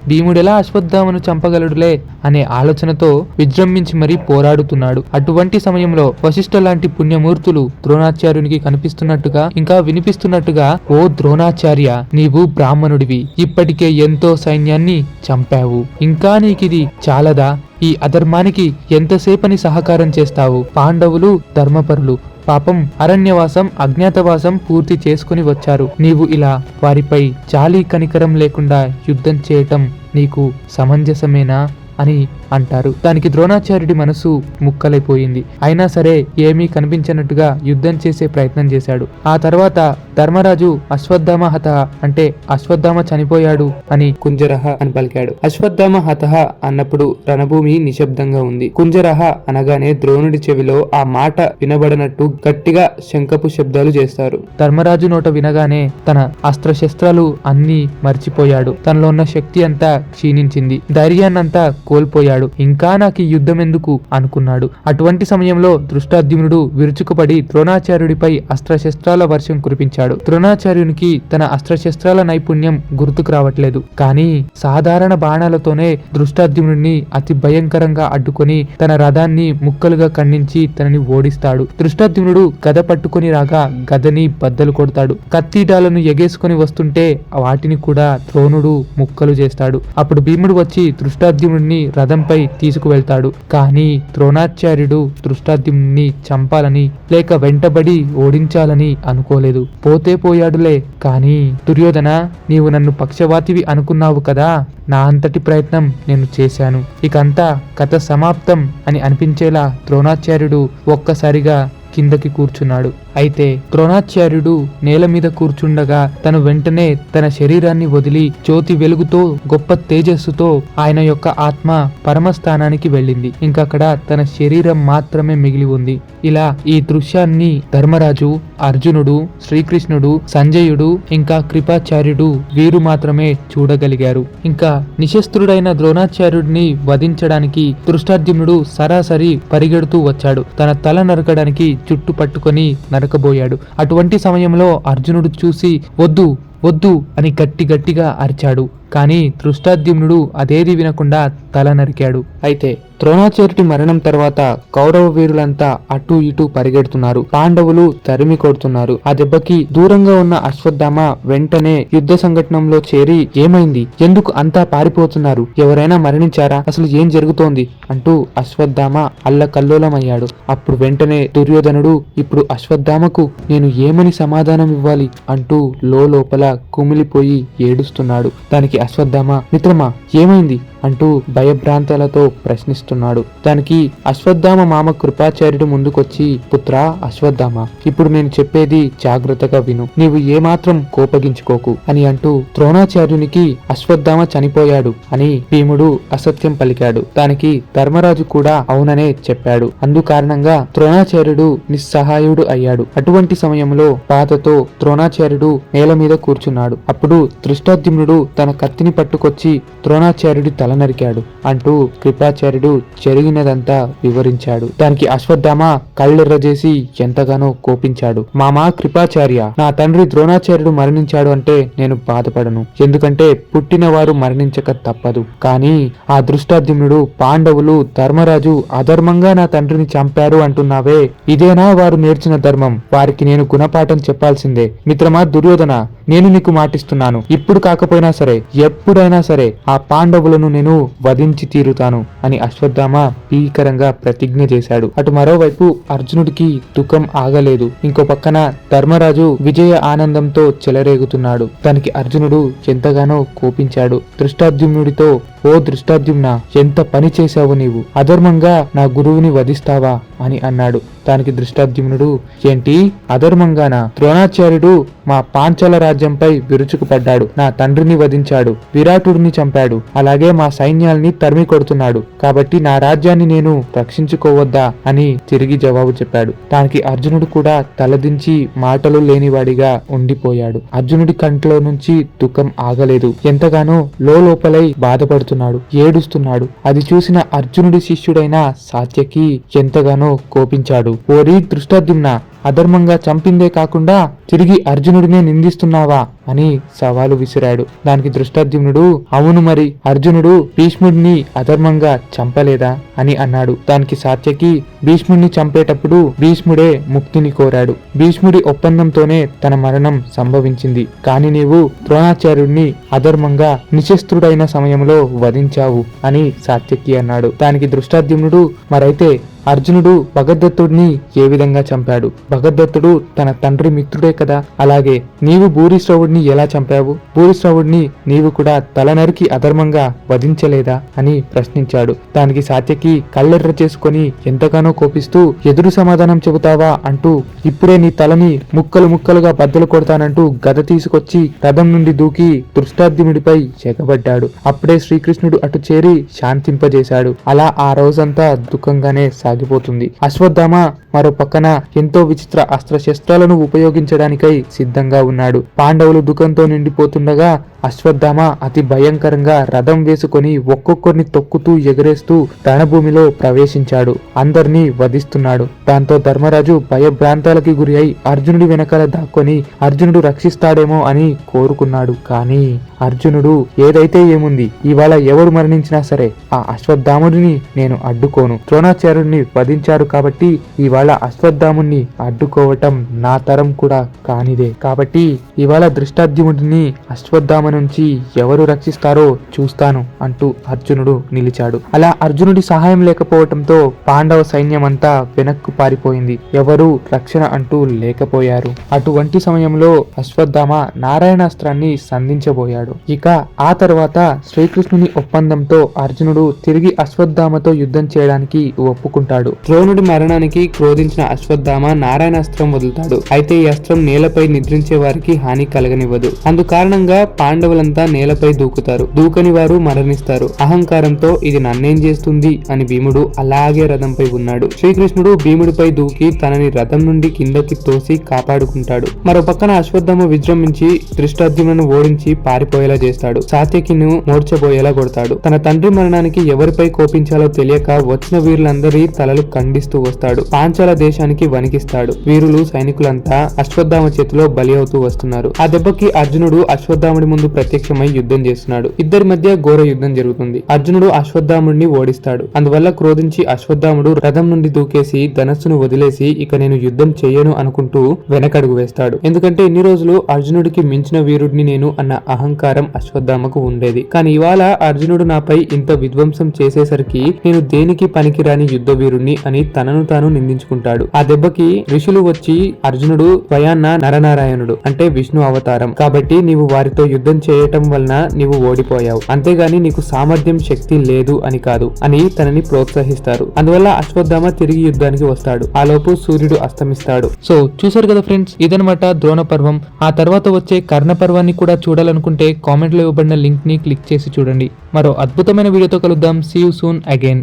భీముడెలా అశ్వత్థామను చంపగలడులే అనే ఆలోచనతో విజృంభించి మరీ పోరాడుతున్నాడు. అటువంటి సమయంలో వశిష్ఠ లాంటి పుణ్యమూర్తులు ద్రోణాచార్యునికి కనిపిస్తున్నట్టుగా ఇంకా వినిపిస్తున్నట్టుగా, ఓ ద్రోణాచార్య, నీవు బ్రాహ్మణుడివి, ఇప్పటికే ఎంతో సైన్యాన్ని చంపావు, ఇంకా నీకిది చాలదా? ఈ అధర్మానికి ఎంతసేపని సహకారం చేస్తావు? పాండవులు ధర్మపరులు, పాపం అరణ్యవాసం, అజ్ఞాతవాసం పూర్తి చేసుకుని వచ్చారు. నీవు ఇలా వారిపై జాలి కనికరం లేకుండా యుద్ధం చేయటం నీకు సమంజసమేనా అని అంటారు. దానికి ద్రోణాచార్యుడి మనసు ముక్కలైపోయింది. అయినా సరే ఏమీ కనిపించినట్టుగా యుద్ధం చేసే ప్రయత్నం చేశాడు. ఆ తర్వాత ధర్మరాజు అశ్వత్థామ హతః అంటే అశ్వత్థామ చనిపోయాడు అని కుంజరహ అని పలికాడు. అశ్వత్థామ హతః అన్నప్పుడు రణభూమి నిశ్శబ్దంగా ఉంది. కుంజరహ అనగానే ద్రోణుడి చెవిలో ఆ మాట వినబడనట్టు గట్టిగా శంఖపు శబ్దాలు చేస్తారు. ధర్మరాజు నోట వినగానే తన అస్త్రశస్త్రాలు అన్నీ మర్చిపోయాడు. తనలో ఉన్న శక్తి అంతా క్షీణించింది. ధైర్యాన్నంతా కోల్పోయాడు. ఇంకా నాకు ఈ యుద్ధం ఎందుకు అనుకున్నాడు. అటువంటి సమయంలో దృష్టద్యుమ్నుడు విరుచుకుపడి ద్రోణాచార్యుడిపై అస్త్రశస్త్రాల వర్షం కురిపించాడు. ద్రోణాచార్యునికి తన అస్త్రశస్త్రాల నైపుణ్యం గుర్తుకు రావట్లేదు. కానీ సాధారణ బాణాలతోనే దృష్టద్యుమ్నుడిని అతి భయంకరంగా అడ్డుకొని తన రథాన్ని ముక్కలుగా ఖండించి తనని ఓడిస్తాడు. దృష్టద్యుమ్నుడు గద పట్టుకుని రాగా గదని బద్దలు కొడతాడు. కత్తిడాలను ఎగేసుకుని వస్తుంటే వాటిని కూడా ద్రోణుడు ముక్కలు చేస్తాడు. అప్పుడు భీముడు వచ్చి దృష్టద్యుమ్నుడిని రథం రథంపై తీసుకువెళ్తాడు. కానీ ద్రోణాచార్యుడు ధృష్టద్యుమ్నుని చంపాలని లేక వెంటబడి ఓడించాలని అనుకోలేదు. పోతే పోయాడులే. కానీ దుర్యోధన, నీవు నన్ను పక్షవాతివి అనుకున్నావు కదా, నా అంతటి ప్రయత్నం నేను చేశాను. ఇకంతా కథ సమాప్తం అని అనిపించేలా ద్రోణాచార్యుడు ఒక్కసారిగా కిందకి కూర్చున్నాడు. అయితే ద్రోణాచార్యుడు నేల మీద కూర్చుండగా తను వెంటనే తన శరీరాన్ని వదిలి జ్యోతి వెలుగుతో గొప్ప తేజస్సుతో ఆయన యొక్క ఆత్మ పరమస్థానానికి వెళ్ళింది. ఇంకక్కడ తన శరీరం మాత్రమే మిగిలి ఉంది. ఇలా ఈ దృశ్యాన్ని ధర్మరాజు, అర్జునుడు, శ్రీకృష్ణుడు, సంజయుడు ఇంకా కృపాచార్యుడు వీరు మాత్రమే చూడగలిగారు. ఇంకా నిశస్త్రుడైన ద్రోణాచార్యుడిని వధించడానికి ధృష్టద్యుమ్నుడు సరాసరి పరిగెడుతూ వచ్చాడు. తన తల నరకడానికి చుట్టు పట్టుకొని నరకబోయాడు. అటువంటి సమయంలో అర్జునుడు చూసి వద్దు వద్దు అని గట్టిగా అరిచాడు. కానీ ధృష్టద్యుమ్నుడు అదేది వినకుండా తల నరికాడు. అయితే ద్రోణాచార్యుడి మరణం తర్వాత కౌరవ వీరులంతా అటు ఇటు పరిగెడుతున్నారు. పాండవులు తరిమి కొడుతున్నారు. ఆ దెబ్బకి దూరంగా ఉన్న అశ్వత్థామ వెంటనే యుద్ధ సంఘటనలో చేరి ఏమైంది, ఎందుకు అంతా పారిపోతున్నారు, ఎవరైనా మరణించారా, అసలు ఏం జరుగుతోంది అంటూ అశ్వత్థామ అల్లకల్లోలమయ్యాడు. అప్పుడు వెంటనే దుర్యోధనుడు ఇప్పుడు అశ్వత్థామకు నేను ఏమని సమాధానం ఇవ్వాలి అంటూ లోపల కుమిలిపోయి ఏడుస్తున్నాడు. దానికి అశ్వత్థామ, మిత్రమా ఏమైంది అంటూ భయభ్రాంతాలతో ప్రశ్నిస్తున్నాడు. దానికి అశ్వత్థామ మామ కృపాచార్యుడు ముందుకొచ్చి, పుత్రా అశ్వత్థామ, ఇప్పుడు నేను చెప్పేది జాగ్రత్తగా విను, నీవు ఏమాత్రం కోపగించుకోకు అని అంటూ ద్రోణాచార్యునికి అశ్వత్థామ చనిపోయాడు అని భీముడు అసత్యం పలికాడు. దానికి ధర్మరాజు కూడా అవుననే చెప్పాడు. అందుకారణంగా ద్రోణాచార్యుడు నిస్సహాయుడు అయ్యాడు. అటువంటి సమయంలో బాధతో ద్రోణాచార్యుడు నేల మీద కూర్చున్నాడు. అప్పుడు ధృష్టద్యుమ్నుడు తన కత్తిని పట్టుకొచ్చి ద్రోణాచార్యుడి తల నరికాడు అంటూ కృపాచార్యుడు జరిగినదంతా వివరించాడు. దానికి అశ్వత్థామ కళ్ళెర్రజేసి ఎంతగానో కోపించాడు. మామా కృపాచార్య, నా తండ్రి ద్రోణాచార్యుడు మరణించాడు అంటే నేను బాధపడను, ఎందుకంటే పుట్టినవారు మరణించక తప్పదు. కానీ ఆ ధృష్టద్యుమ్నుడు, పాండవులు, ధర్మరాజు అధర్మంగా నా తండ్రిని చంపారు అంటున్నావే, ఇదేనా వారు నేర్చిన ధర్మం? వారికి నేను గుణపాఠం చెప్పాల్సిందే. మిత్రమా దుర్యోధన, నేను నీకు మాటిస్తున్నాను, ఇప్పుడు కాకపోయినా సరే ఎప్పుడైనా సరే ఆ పాండవులను నేను వధించి తీరుతాను అని అశ్వత్థామ భీకరంగా ప్రతిజ్ఞ చేశాడు. అటు మరోవైపు అర్జునుడికి దుఃఖం ఆగలేదు. ఇంకో పక్కన ధర్మరాజు విజయ ఆనందంతో చెలరేగుతున్నాడు. దానికి అర్జునుడు ఎంతగానో కోపించాడు. ధృష్టద్యుమ్నుడితో, ఓ ధృష్టద్యుమ్న, ఎంత పని చేశావు నీవు, అధర్మంగా నా గురువుని వధిస్తావా అని అన్నాడు. దానికి ధృష్టద్యుమ్నుడు, ఏంటి అధర్మంగానా? ద్రోణాచార్యుడు మా పాంచాల రాజ్యంపై విరుచుకుపడ్డాడు, నా తండ్రిని వధించాడు, విరాటుడిని చంపాడు, అలాగే మా సైన్యాల్ని తరిమి కొడుతున్నాడు. కాబట్టి నా రాజ్యాన్ని నేను రక్షించుకోవద్దా అని తిరిగి జవాబు చెప్పాడు. దానికి అర్జునుడు కూడా తలదించి మాటలు లేనివాడిగా ఉండిపోయాడు. అర్జునుడి కంట్లో నుంచి దుఃఖం ఆగలేదు. ఎంతగానో లోపలై బాధపడుతున్నాడు, ఏడుస్తున్నాడు. అది చూసిన అర్జునుడి శిష్యుడైన సాత్యకి ఎంతగానో కోపించాడు. ఓరి ధృష్టద్యుమ్న, అధర్మంగా చంపిందే కాకుండా తిరిగి అర్జునుడినే నిందిస్తున్నావా అని సవాలు విసిరాడు. దానికి ధృష్టద్యుమ్నుడు, అవును మరి, అర్జునుడు భీష్ముడిని అధర్మంగా చంపలేదా అని అన్నాడు. దానికి సాత్యకి, భీష్ముడిని చంపేటప్పుడు భీష్ముడే ముక్తిని కోరాడు, భీష్ముడి ఒప్పందంతోనే తన మరణం సంభవించింది. కాని నీవు ద్రోణాచార్యుడిని అధర్మంగా నిశస్త్రుడైన సమయంలో వధించావు అని సాత్యకి అన్నాడు. దానికి ధృష్టద్యుమ్నుడు, మరైతే అర్జునుడు భగదత్తుడిని ఏ విధంగా చంపాడు? భగదత్తుడు తన తండ్రి మిత్రుడే కదా, అలాగే నీవు భూరిశ్రవుడిని ఎలా చంపావు? భూరిశ్రవుడిని నీవు కూడా తల నరికి అధర్మంగా వధించలేదా అని ప్రశ్నించాడు. దానికి సాత్యకి కళ్ళెర్ర చేసుకొని ఎంతగానో కోపిస్తూ, ఎదురు సమాధానం చెబుతావా అంటూ ఇప్పుడే నీ తలని ముక్కలు ముక్కలుగా బద్దలు కొడతానంటూ గద తీసుకొచ్చి రథం నుండి దూకి ధృష్టద్యుమ్నుడిపై ఎగబడ్డాడు. అప్పుడే శ్రీకృష్ణుడు అటు చేరి శాంతింపజేశాడు. అలా ఆ రోజంతా దుఃఖంగానే సాగిపోతుంది. అశ్వత్థామ మరో పక్కన ఎంతో విచిత్ర అస్త్రశస్త్రాలను ఉపయోగించడానికై సిద్ధంగా ఉన్నాడు. పాండవులు దుఃఖంతో నిండిపోతుండగా అశ్వత్థామ అతి భయంకరంగా రథం వేసుకొని ఒక్కొక్కరిని తొక్కుతూ ఎగరేస్తూ రణభూమిలో ప్రవేశించాడు. అందరినీ వధిస్తున్నాడు. దాంతో ధర్మరాజు భయభ్రాంతాలకి గురి అయి అర్జునుడి వెనకాల దాక్కొని అర్జునుడు రక్షిస్తాడేమో అని కోరుకున్నాడు. కానీ అర్జునుడు ఏదైతే ఏముంది, ఇవాళ ఎవరు మరణించినా సరే ఆ అశ్వత్థాముడిని నేను అడ్డుకోను. ద్రోణాచార్యుడిని వధించారు కాబట్టి ఇవాళ అశ్వత్థాముడిని అడ్డుకోవటం నా తరం కూడా కానిదే. కాబట్టి ఇవాళ ధృష్టద్యుమ్నుడిని అశ్వత్థామను నుంచి ఎవరు రక్షిస్తారో చూస్తాను అంటూ అర్జునుడు నిలిచాడు. అలా అర్జునుడి సహాయం లేకపోవటంతో పాండవ సైన్యం అంతా వెనక్కు పారిపోయింది. ఎవరు రక్షణ అంటూ లేకపోయారు. అటువంటి సమయంలో అశ్వత్థామ నారాయణాస్త్రాన్ని సంధించబోయాడు. ఇక ఆ తర్వాత శ్రీకృష్ణుని ఒప్పందంతో అర్జునుడు తిరిగి అశ్వత్థామతో యుద్ధం చేయడానికి ఒప్పుకుంటాడు. ద్రోణుడి మరణానికి క్రోధించిన అశ్వత్థామ నారాయణాస్త్రం వదులుతాడు. అయితే ఈ అస్త్రం నేలపై నిద్రించే వారికి హాని కలగనివ్వదు. అందుకారణంగా పాండవులంతా నేలపై దూకుతారు. దూకని వారు మరణిస్తారు. అహంకారంతో ఇది నన్నేం చేస్తుంది అని భీముడు అలాగే రథంపై ఉన్నాడు. శ్రీకృష్ణుడు భీముడిపై దూకి తనని రథం నుండి కిందకి తోసి కాపాడుకుంటాడు. మరో పక్కన అశ్వత్థామ విజృంభించి ధృష్టద్యుమ్నను ఓడించి పారిపోయేలా చేస్తాడు. సాత్యకిను మూర్ఛపోయేలా కొడతాడు. తన తండ్రి మరణానికి ఎవరిపై కోపించాలో తెలియక వచ్చిన వీరులందరి తలలు ఖండిస్తూ వస్తాడు. పాంచాల దేశానికి వణికిస్తాడు. వీరులు సైనికులంతా అశ్వత్థామ చేతిలో బలి అవుతూ వస్తున్నారు. ఆ దెబ్బకి అర్జునుడు అశ్వత్థాముడి ముందు ప్రత్యక్షమై యుద్ధం చేస్తున్నాడు. ఇద్దరి మధ్య ఘోర యుద్ధం జరుగుతుంది. అర్జునుడు అశ్వత్థాముడిని ఓడిస్తాడు. అందువల్ల క్రోధించి అశ్వత్థాముడు రథం నుండి దూకేసి ధనస్సును వదిలేసి ఇక నేను యుద్ధం చేయను అనుకుంటూ వెనకడుగు వేస్తాడు. ఎందుకంటే ఇన్ని రోజులు అర్జునుడికి మించిన వీరుడిని నేను అన్న అహంకారం అశ్వత్థామకు ఉండేది. కానీ ఇవాళ అర్జునుడు నాపై ఇంత విధ్వంసం చేసేసరికి నేను దేనికి పనికిరాని యుద్ధ వీరుణ్ణి అని తనను తాను నిందించుకుంటాడు. ఆ దెబ్బకి ఋషులు వచ్చి అర్జునుడు స్వయాన్న నరనారాయణుడు అంటే విష్ణు అవతారం కాబట్టి నీవు వారితో యుద్ధం చేయటం వలన నీవు ఓడిపోయావు, అంతేగాని నీకు సామర్థ్యం శక్తి లేదు అని కాదు అని తనని ప్రోత్సహిస్తారు. అందువల్ల అశ్వత్థామ తిరిగి యుద్ధానికి వస్తాడు. ఆలోపు సూర్యుడు అస్తమిస్తాడు. సో చూసారు కదా ఫ్రెండ్స్, ఇదనమాట ద్రోణ పర్వం. ఆ తర్వాత వచ్చే కర్ణ పర్వాన్ని కూడా చూడాలనుకుంటే కామెంట్ లో ఇవ్వబడిన లింక్ ని క్లిక్ చేసి చూడండి. మరో అద్భుతమైన వీడియోతో కలుద్దాం. See you soon again.